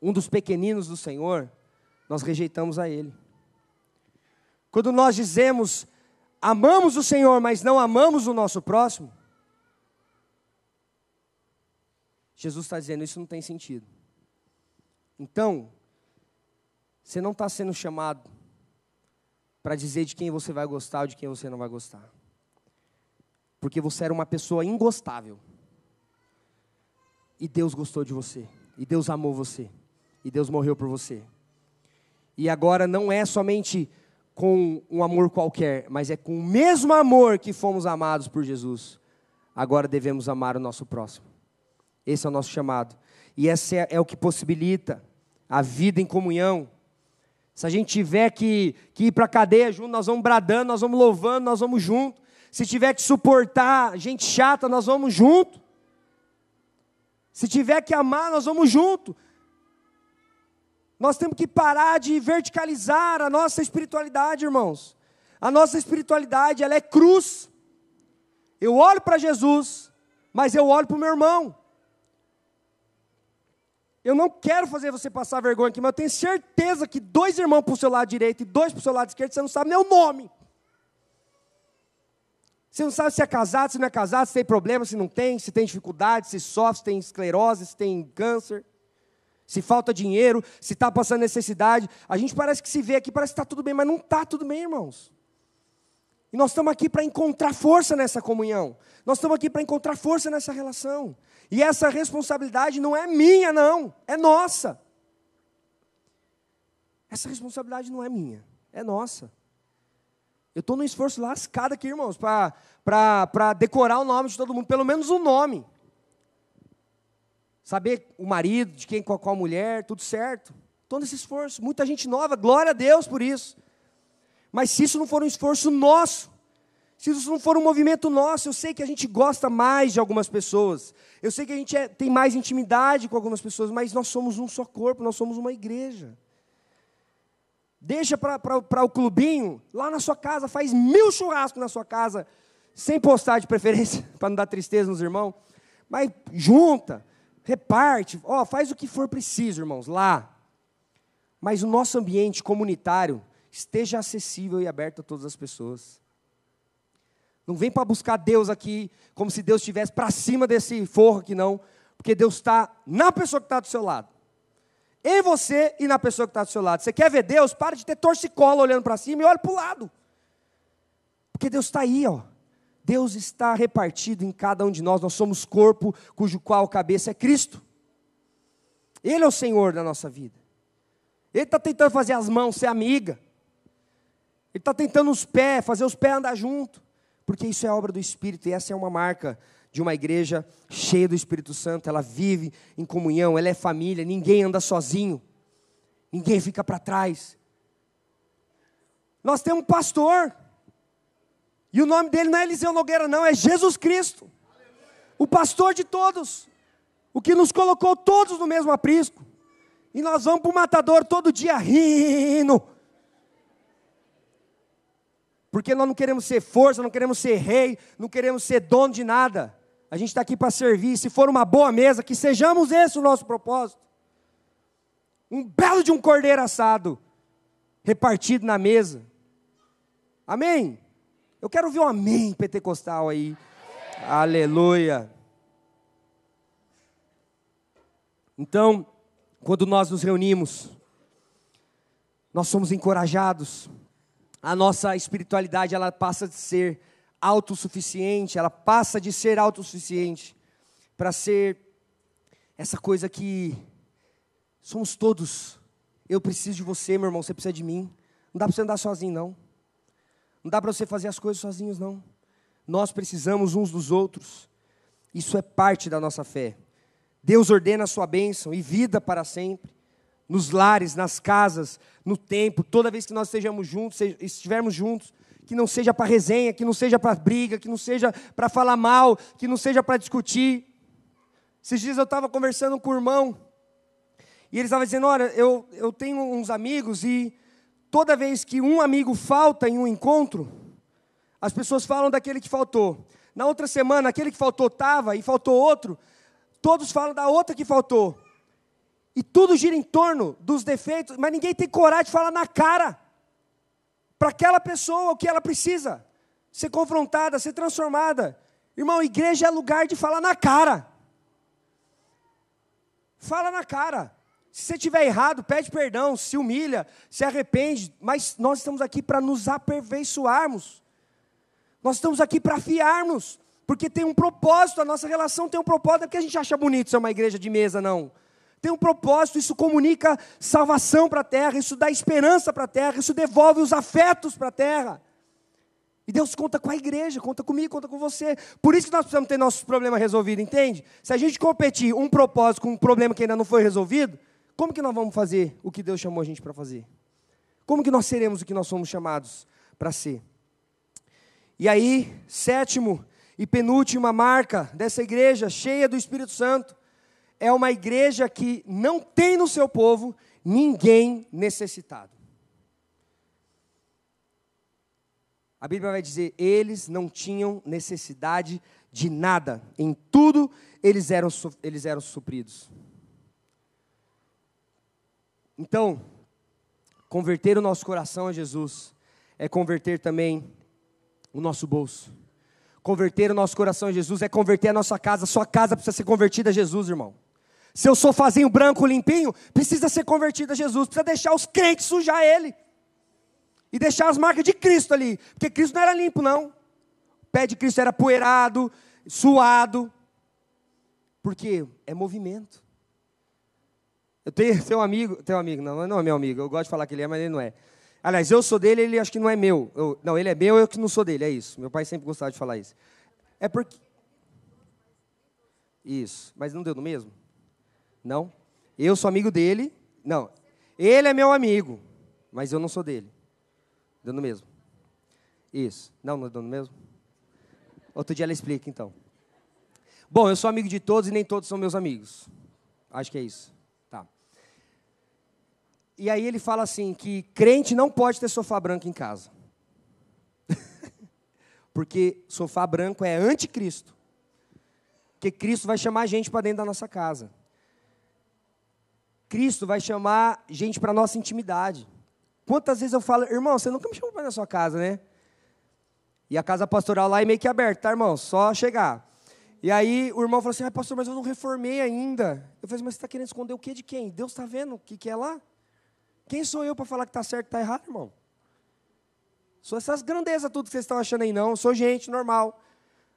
um dos pequeninos do Senhor, nós rejeitamos a Ele. Quando nós dizemos, amamos o Senhor, mas não amamos o nosso próximo, Jesus está dizendo, isso não tem sentido. Então, você não está sendo chamado para dizer de quem você vai gostar ou de quem você não vai gostar. Porque você era uma pessoa ingostável. E Deus gostou de você. E Deus amou você. E Deus morreu por você. E agora não é somente com um amor qualquer, mas é com o mesmo amor que fomos amados por Jesus. Agora devemos amar o nosso próximo. Esse é o nosso chamado. E esse é o que possibilita a vida em comunhão. Se a gente tiver que ir para a cadeia junto, nós vamos bradando, nós vamos louvando, nós vamos junto. Se tiver que suportar gente chata, nós vamos junto. Se tiver que amar, nós vamos junto. Nós temos que parar de verticalizar a nossa espiritualidade, irmãos. A nossa espiritualidade, ela é cruz. Eu olho para Jesus, mas eu olho para o meu irmão. Eu não quero fazer você passar vergonha aqui, mas eu tenho certeza que 2 irmãos para o seu lado direito e 2 para o seu lado esquerdo, você não sabe nem o nome. Você não sabe se é casado, se não é casado, se tem problema, se não tem, se tem dificuldade, se sofre, se tem esclerose, se tem câncer, se falta dinheiro, se está passando necessidade. A gente parece que se vê aqui, parece que está tudo bem, mas não está tudo bem, irmãos. E nós estamos aqui para encontrar força nessa comunhão. Nós estamos aqui para encontrar força nessa relação. E essa responsabilidade não é minha, não. É nossa. Essa responsabilidade não é minha. É nossa. Eu estou num esforço lascado aqui, irmãos, para decorar o nome de todo mundo. Pelo menos o nome. Saber o marido, de quem, qual mulher, tudo certo. Estou nesse esforço. Muita gente nova, glória a Deus por isso. Mas se isso não for um esforço nosso, se isso não for um movimento nosso, eu sei que a gente gosta mais de algumas pessoas, eu sei que a gente tem mais intimidade com algumas pessoas, mas nós somos um só corpo, nós somos uma igreja. Deixa para o clubinho, lá na sua casa, faz 1000 churrascos na sua casa, sem postar de preferência, para não dar tristeza nos irmãos, mas junta, reparte, faz o que for preciso, irmãos, lá. Mas o nosso ambiente comunitário esteja acessível e aberto a todas as pessoas. Não vem para buscar Deus aqui, como se Deus estivesse para cima desse forro aqui, não. Porque Deus está na pessoa que está do seu lado. Em você e na pessoa que está do seu lado. Você quer ver Deus? Para de ter torcicola olhando para cima e olha para o lado. Porque Deus está aí, ó. Deus está repartido em cada um de nós. Nós somos corpo, cujo qual cabeça é Cristo. Ele é o Senhor da nossa vida. Ele está tentando fazer as mãos ser amiga. Ele está tentando os pés, fazer os pés andar junto. Porque isso é obra do Espírito, e essa é uma marca de uma igreja cheia do Espírito Santo. Ela vive em comunhão, ela é família, ninguém anda sozinho. Ninguém fica para trás. Nós temos um pastor, e o nome dele não é Eliseu Nogueira não, é Jesus Cristo. O pastor de todos, o que nos colocou todos no mesmo aprisco. E nós vamos para o matador todo dia rindo. Porque nós não queremos ser força, não queremos ser rei, não queremos ser dono de nada. A gente está aqui para servir. Se for uma boa mesa, que sejamos esse o nosso propósito. Um belo de um cordeiro assado, repartido na mesa. Amém? Eu quero ouvir um amém pentecostal aí. Aleluia. Então, quando nós nos reunimos, nós somos encorajados. A nossa espiritualidade, ela passa de ser autossuficiente, ela passa de ser autossuficiente para ser essa coisa que somos todos. Eu preciso de você, meu irmão, você precisa de mim. Não dá para você andar sozinho, não. Não dá para você fazer as coisas sozinhos, não. Nós precisamos uns dos outros. Isso é parte da nossa fé. Deus ordena a sua bênção e vida para sempre. Nos lares, nas casas, no templo, toda vez que nós estivermos juntos, que não seja para resenha, que não seja para briga, que não seja para falar mal, que não seja para discutir. Esses dias eu estava conversando com o irmão, e ele estava dizendo, olha, eu tenho uns amigos, e toda vez que um amigo falta em um encontro, as pessoas falam daquele que faltou. Na outra semana, aquele que faltou estava, e faltou outro, todos falam da outra que faltou. E tudo gira em torno dos defeitos, mas ninguém tem coragem de falar na cara para aquela pessoa o que ela precisa. Ser confrontada, ser transformada. Irmão, igreja é lugar de falar na cara. Fala na cara. Se você estiver errado, pede perdão, se humilha, se arrepende. Mas nós estamos aqui para nos aperfeiçoarmos. Nós estamos aqui para afiarmos. Porque tem um propósito, a nossa relação tem um propósito. Não é porque a gente acha bonito ser uma igreja de mesa, não. tem um propósito, isso comunica salvação para a terra, isso dá esperança para a terra, isso devolve os afetos para a terra. E Deus conta com a igreja, conta comigo, conta com você. Por isso que nós precisamos ter nossos problemas resolvidos, entende? Se a gente competir um propósito com um problema que ainda não foi resolvido, como que nós vamos fazer o que Deus chamou a gente para fazer? Como que nós seremos o que nós somos chamados para ser? E aí, sétimo e penúltima marca dessa igreja cheia do Espírito Santo, é uma igreja que não tem no seu povo ninguém necessitado. A Bíblia vai dizer, eles não tinham necessidade de nada, em tudo eles eram supridos. Então, converter o nosso coração a Jesus, é converter também o nosso bolso. Converter o nosso coração a Jesus, é converter a nossa casa, a sua casa precisa ser convertida a Jesus, irmão. Seu sofazinho branco, limpinho, precisa ser convertido a Jesus, precisa deixar os crentes sujar ele. E deixar as marcas de Cristo ali. Porque Cristo não era limpo, não. O pé de Cristo era poeirado, suado. Porque é movimento. Eu tenho um amigo, não é meu amigo, eu gosto de falar que ele é, mas ele não é. Aliás, eu sou dele, ele acho que não é meu. Não, ele é meu, eu que não sou dele, é isso. Meu pai sempre gostava de falar isso. É porque... Isso, mas não deu no mesmo? Não? Eu sou amigo dele, não. Ele é meu amigo, mas eu não sou dele. Deu no mesmo? Isso. Não deu no mesmo? Outro dia ela explica, então. Bom, eu sou amigo de todos e nem todos são meus amigos. Acho que é isso. Tá. E aí ele fala assim, que crente não pode ter sofá branco em casa. Porque sofá branco é anticristo. Porque Cristo vai chamar a gente para dentro da nossa casa. Cristo vai chamar gente para a nossa intimidade. Quantas vezes eu falo, irmão, você nunca me chamou para ir na sua casa, né? E a casa pastoral lá é meio que aberta, tá, irmão? Só chegar. E aí o irmão falou assim, pastor, mas eu não reformei ainda. Eu falei, mas você está querendo esconder o quê de quem? Deus está vendo o que é lá? Quem sou eu para falar que está certo e está errado, irmão? Sou essas grandezas tudo que vocês estão achando aí, não. Eu sou gente normal.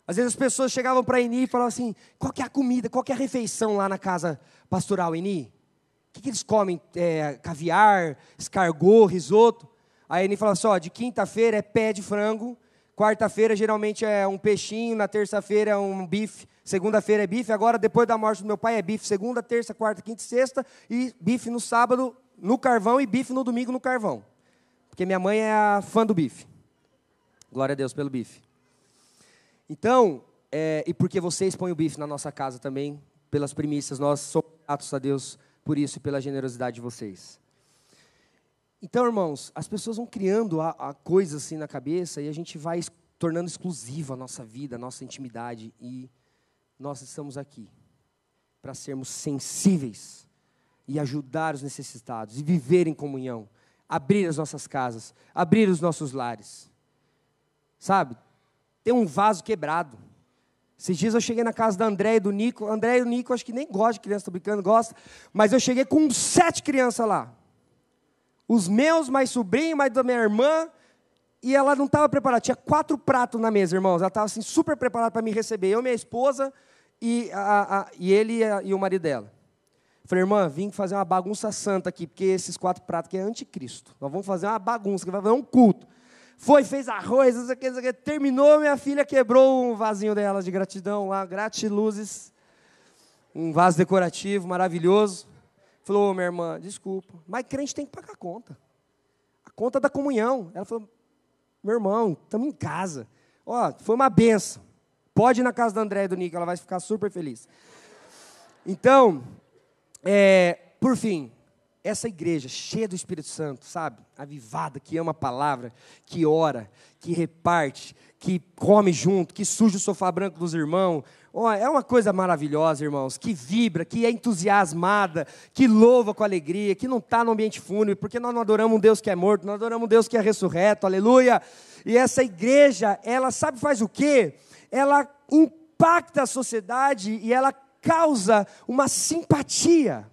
Às vezes as pessoas chegavam para Eni e falavam assim, qual que é a comida, qual que é a refeição lá na casa pastoral, Eni? O que eles comem? Caviar, escargot, risoto. Aí ele fala assim, de quinta-feira é pé de frango, quarta-feira geralmente é um peixinho, na terça-feira é um bife, segunda-feira é bife, agora depois da morte do meu pai é bife segunda, terça, quarta, quinta e sexta, e bife no sábado no carvão e bife no domingo no carvão. Porque minha mãe é a fã do bife. Glória a Deus pelo bife. Então, e porque vocês põem o bife na nossa casa também, pelas primícias, nós somos gratos a Deus por isso e pela generosidade de vocês. Então, irmãos, as pessoas vão criando a coisa assim na cabeça e a gente vai tornando exclusiva a nossa vida, a nossa intimidade. E nós estamos aqui para sermos sensíveis e ajudar os necessitados e viver em comunhão, abrir as nossas casas, abrir os nossos lares. Sabe, tem um vaso quebrado. Esses dias eu cheguei na casa da André e do Nico. André e o Nico acho que nem gosta de criança, estou brincando, gosta. Mas eu cheguei com 7 crianças lá. Os meus, mais sobrinho, mais da minha irmã. E ela não estava preparada. Tinha 4 pratos na mesa, irmãos. Ela estava assim, super preparada para me receber. Eu, minha esposa e ele e o marido dela. Falei, irmã, vim fazer uma bagunça santa aqui, porque esses 4 pratos aqui é anticristo. Nós vamos fazer uma bagunça, que vai fazer um culto. Fez arroz, não sei o que, terminou, minha filha quebrou um vasinho dela de gratidão, lá, gratiluzes, um vaso decorativo maravilhoso. Falou, minha irmã, desculpa, mas crente tem que pagar a conta da comunhão. Ela falou, meu irmão, estamos em casa, foi uma benção, pode ir na casa da André e do Nico, ela vai ficar super feliz. Então, por fim, essa igreja cheia do Espírito Santo, sabe? Avivada, que ama a palavra, que ora, que reparte, que come junto, que suja o sofá branco dos irmãos. É uma coisa maravilhosa, irmãos, que vibra, que é entusiasmada, que louva com alegria, que não está no ambiente fúnebre, porque nós não adoramos um Deus que é morto, nós adoramos um Deus que é ressurreto, aleluia. E essa igreja, ela sabe faz o quê? Ela impacta a sociedade e ela causa uma simpatia.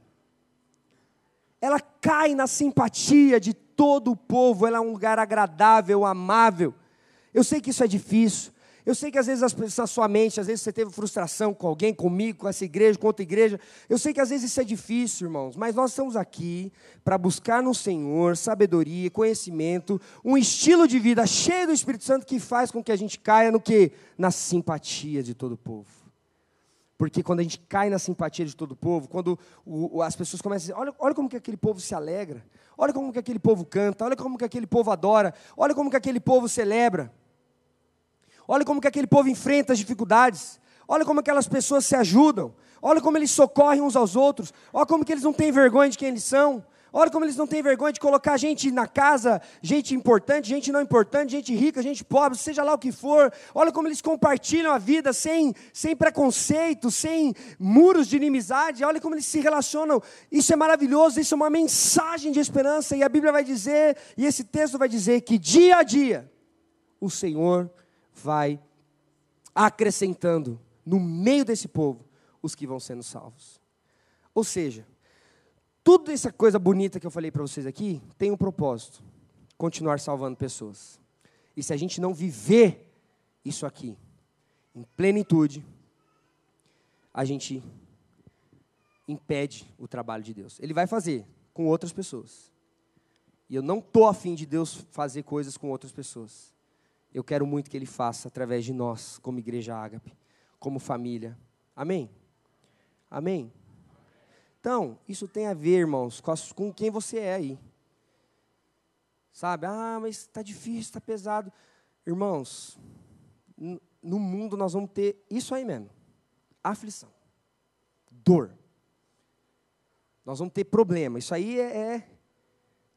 Ela cai na simpatia de todo o povo, ela é um lugar agradável, amável. Eu sei que isso é difícil, Eu sei que às vezes na sua mente, às vezes você teve frustração com alguém, comigo, com essa igreja, com outra igreja. Eu sei que às vezes isso é difícil, irmãos, mas nós estamos aqui para buscar no Senhor sabedoria, conhecimento, um estilo de vida cheio do Espírito Santo que faz com que a gente caia no quê? Na simpatia de todo o povo. Porque quando a gente cai na simpatia de todo o povo, quando as pessoas começam a dizer, olha como que aquele povo se alegra, olha como que aquele povo canta, olha como que aquele povo adora, olha como que aquele povo celebra. Olha como que aquele povo enfrenta as dificuldades. Olha como aquelas pessoas se ajudam. Olha como eles socorrem uns aos outros. Olha como que eles não têm vergonha de quem eles são. Olha como eles não têm vergonha de colocar gente na casa, gente importante, gente não importante, gente rica, gente pobre, seja lá o que for. Olha como eles compartilham a vida sem preconceito, sem muros de inimizade. Olha como eles se relacionam. Isso é maravilhoso, isso é uma mensagem de esperança. E a Bíblia vai dizer, e esse texto vai dizer que dia a dia o Senhor vai acrescentando no meio desse povo os que vão sendo salvos. Ou seja, tudo essa coisa bonita que eu falei para vocês aqui tem um propósito: continuar salvando pessoas. E se a gente não viver isso aqui em plenitude, a gente impede o trabalho de Deus. Ele vai fazer com outras pessoas. E eu não estou afim de Deus fazer coisas com outras pessoas. Eu quero muito que Ele faça através de nós, como igreja Ágape, como família. Amém? Amém? Então, isso tem a ver, irmãos, com quem você é aí. Sabe? Mas está difícil, está pesado. Irmãos, no mundo nós vamos ter isso aí mesmo. Aflição. Dor. Nós vamos ter problema. Isso aí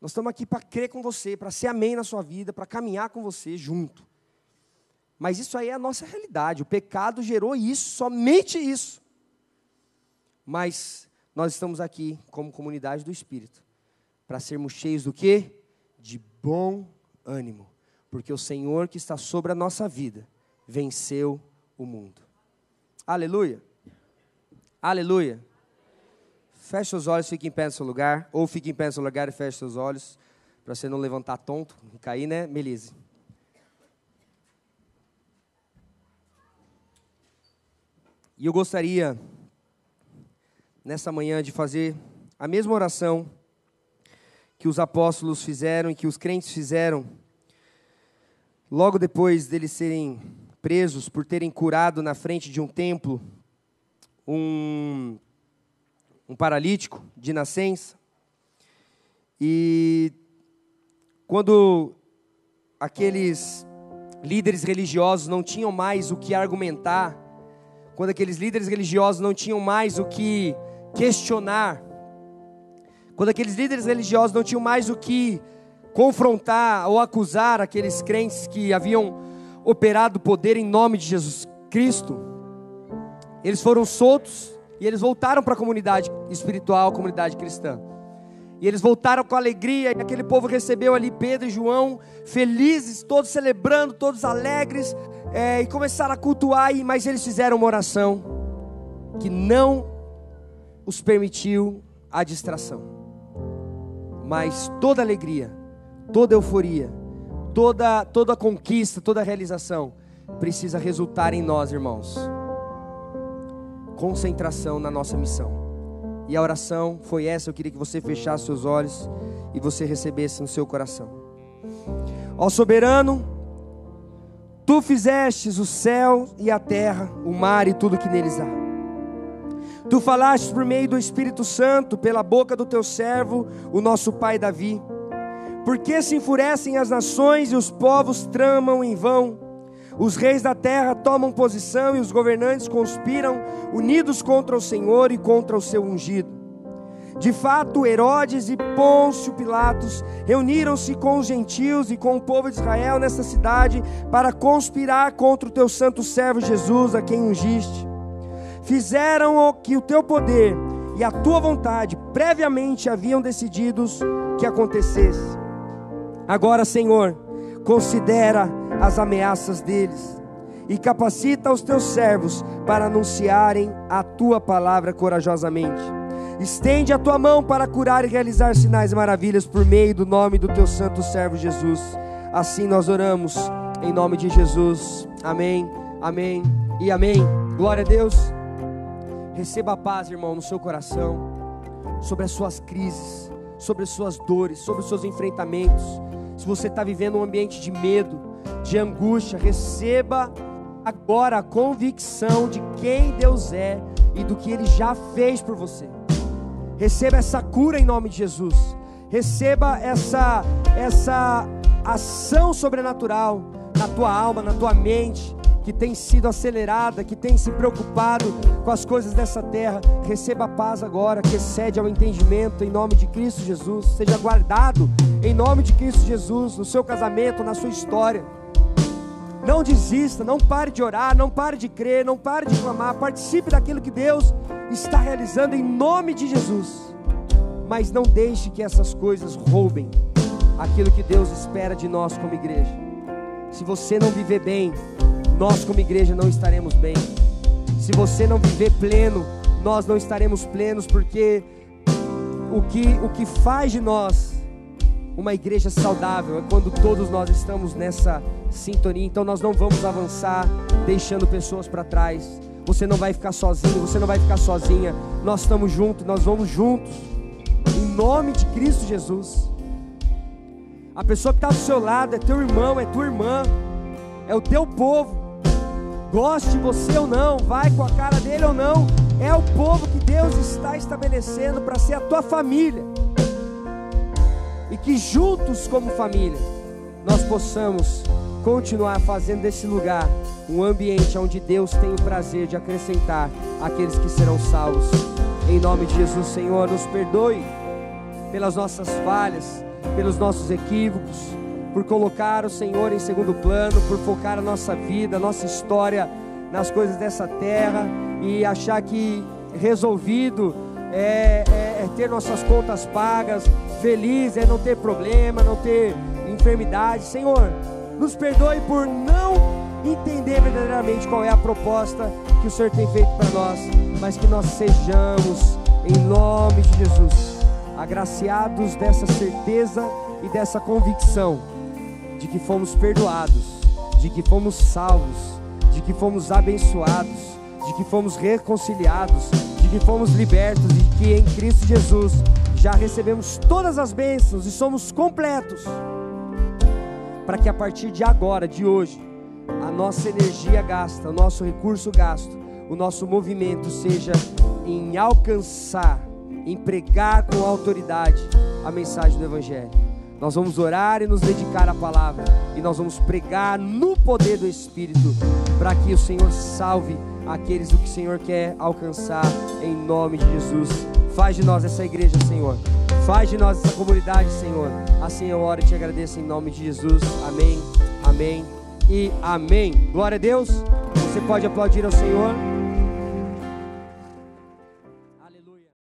nós estamos aqui para crer com você, para ser amém na sua vida, para caminhar com você junto. Mas isso aí é a nossa realidade. O pecado gerou isso, somente isso. Mas nós estamos aqui como comunidade do Espírito para sermos cheios do quê? De bom ânimo. Porque o Senhor que está sobre a nossa vida venceu o mundo. Aleluia. Aleluia. Feche seus olhos, fique em pé no seu lugar. Ou fique em pé no seu lugar e feche seus olhos. Para você não levantar tonto e cair, né, Melise? E eu gostaria, nessa manhã, de fazer a mesma oração que os apóstolos fizeram e que os crentes fizeram, logo depois deles serem presos por terem curado na frente de um templo um paralítico de nascença. E quando aqueles líderes religiosos não tinham mais o que argumentar, quando aqueles líderes religiosos não tinham mais o que questionar, quando aqueles líderes religiosos não tinham mais o que confrontar ou acusar aqueles crentes que haviam operado poder em nome de Jesus Cristo, eles foram soltos e eles voltaram para a comunidade espiritual, a comunidade cristã. E eles voltaram com alegria, e aquele povo recebeu ali Pedro e João, felizes, todos celebrando, todos alegres, e começaram a cultuar, mas eles fizeram uma oração que não os permitiu a distração. Mas toda alegria, toda euforia, toda conquista, toda realização precisa resultar em nós, irmãos, concentração na nossa missão. E a oração foi essa. Eu queria que você fechasse seus olhos e você recebesse no seu coração. Ó soberano, tu fizestes o céu e a terra, o mar e tudo que neles há. Tu falaste por meio do Espírito Santo, pela boca do teu servo, o nosso pai Davi. Por que se enfurecem as nações e os povos tramam em vão? Os reis da terra tomam posição e os governantes conspiram, unidos contra o Senhor e contra o seu ungido. De fato, Herodes e Pôncio Pilatos reuniram-se com os gentios e com o povo de Israel nesta cidade para conspirar contra o teu santo servo Jesus, a quem ungiste. Fizeram o que o teu poder e a tua vontade previamente haviam decididos que acontecesse. Agora, Senhor, considera as ameaças deles e capacita os teus servos para anunciarem a tua palavra corajosamente. Estende a tua mão para curar e realizar sinais e maravilhas por meio do nome do teu santo servo Jesus. Assim nós oramos em nome de Jesus. Amém, amém e amém. Glória a Deus. Receba a paz, irmão, no seu coração, sobre as suas crises, sobre as suas dores, sobre os seus enfrentamentos. Se você está vivendo um ambiente de medo, de angústia, receba agora a convicção de quem Deus é e do que Ele já fez por você. Receba essa cura em nome de Jesus. Receba essa ação sobrenatural na tua alma, na tua mente, que tem sido acelerada, que tem se preocupado com as coisas dessa terra. Receba a paz agora, que excede ao entendimento, em nome de Cristo Jesus. Seja guardado em nome de Cristo Jesus, no seu casamento, na sua história. Não desista, não pare de orar, não pare de crer, não pare de clamar. Participe daquilo que Deus está realizando em nome de Jesus. Mas não deixe que essas coisas roubem aquilo que Deus espera de nós como igreja. Se você não viver bem, nós como igreja não estaremos bem. Se você não viver pleno, nós não estaremos plenos, porque o que faz de nós uma igreja saudável é quando todos nós estamos nessa sintonia. Então nós não vamos avançar deixando pessoas para trás. Você não vai ficar sozinho, você não vai ficar sozinha. Nós estamos juntos, nós vamos juntos, em nome de Cristo Jesus. A pessoa que está do seu lado é teu irmão, é tua irmã, é o teu povo. Goste você ou não, vai com a cara dele ou não, é o povo que Deus está estabelecendo para ser a tua família. E que juntos como família nós possamos continuar fazendo desse lugar um ambiente onde Deus tem o prazer de acrescentar aqueles que serão salvos. Em nome de Jesus, Senhor, nos perdoe pelas nossas falhas, pelos nossos equívocos, por colocar o Senhor em segundo plano, por focar a nossa vida, a nossa história nas coisas dessa terra e achar que resolvido é ter nossas contas pagas, feliz é não ter problema, não ter enfermidade. Senhor, nos perdoe por não entender verdadeiramente qual é a proposta que o Senhor tem feito para nós, mas que nós sejamos, em nome de Jesus, agraciados dessa certeza e dessa convicção de que fomos perdoados, de que fomos salvos, de que fomos abençoados, de que fomos reconciliados, de que fomos libertos e que em Cristo Jesus já recebemos todas as bênçãos e somos completos, para que a partir de agora, de hoje, a nossa energia gasta, o nosso recurso gasto, o nosso movimento seja em alcançar, em pregar com autoridade a mensagem do Evangelho. Nós vamos orar e nos dedicar à palavra, e nós vamos pregar no poder do Espírito, para que o Senhor salve aqueles que o Senhor quer alcançar, em nome de Jesus. Faz de nós essa igreja, Senhor. Faz de nós essa comunidade, Senhor. Assim eu oro e te agradeço em nome de Jesus. Amém, amém e amém. Glória a Deus. Você pode aplaudir ao Senhor.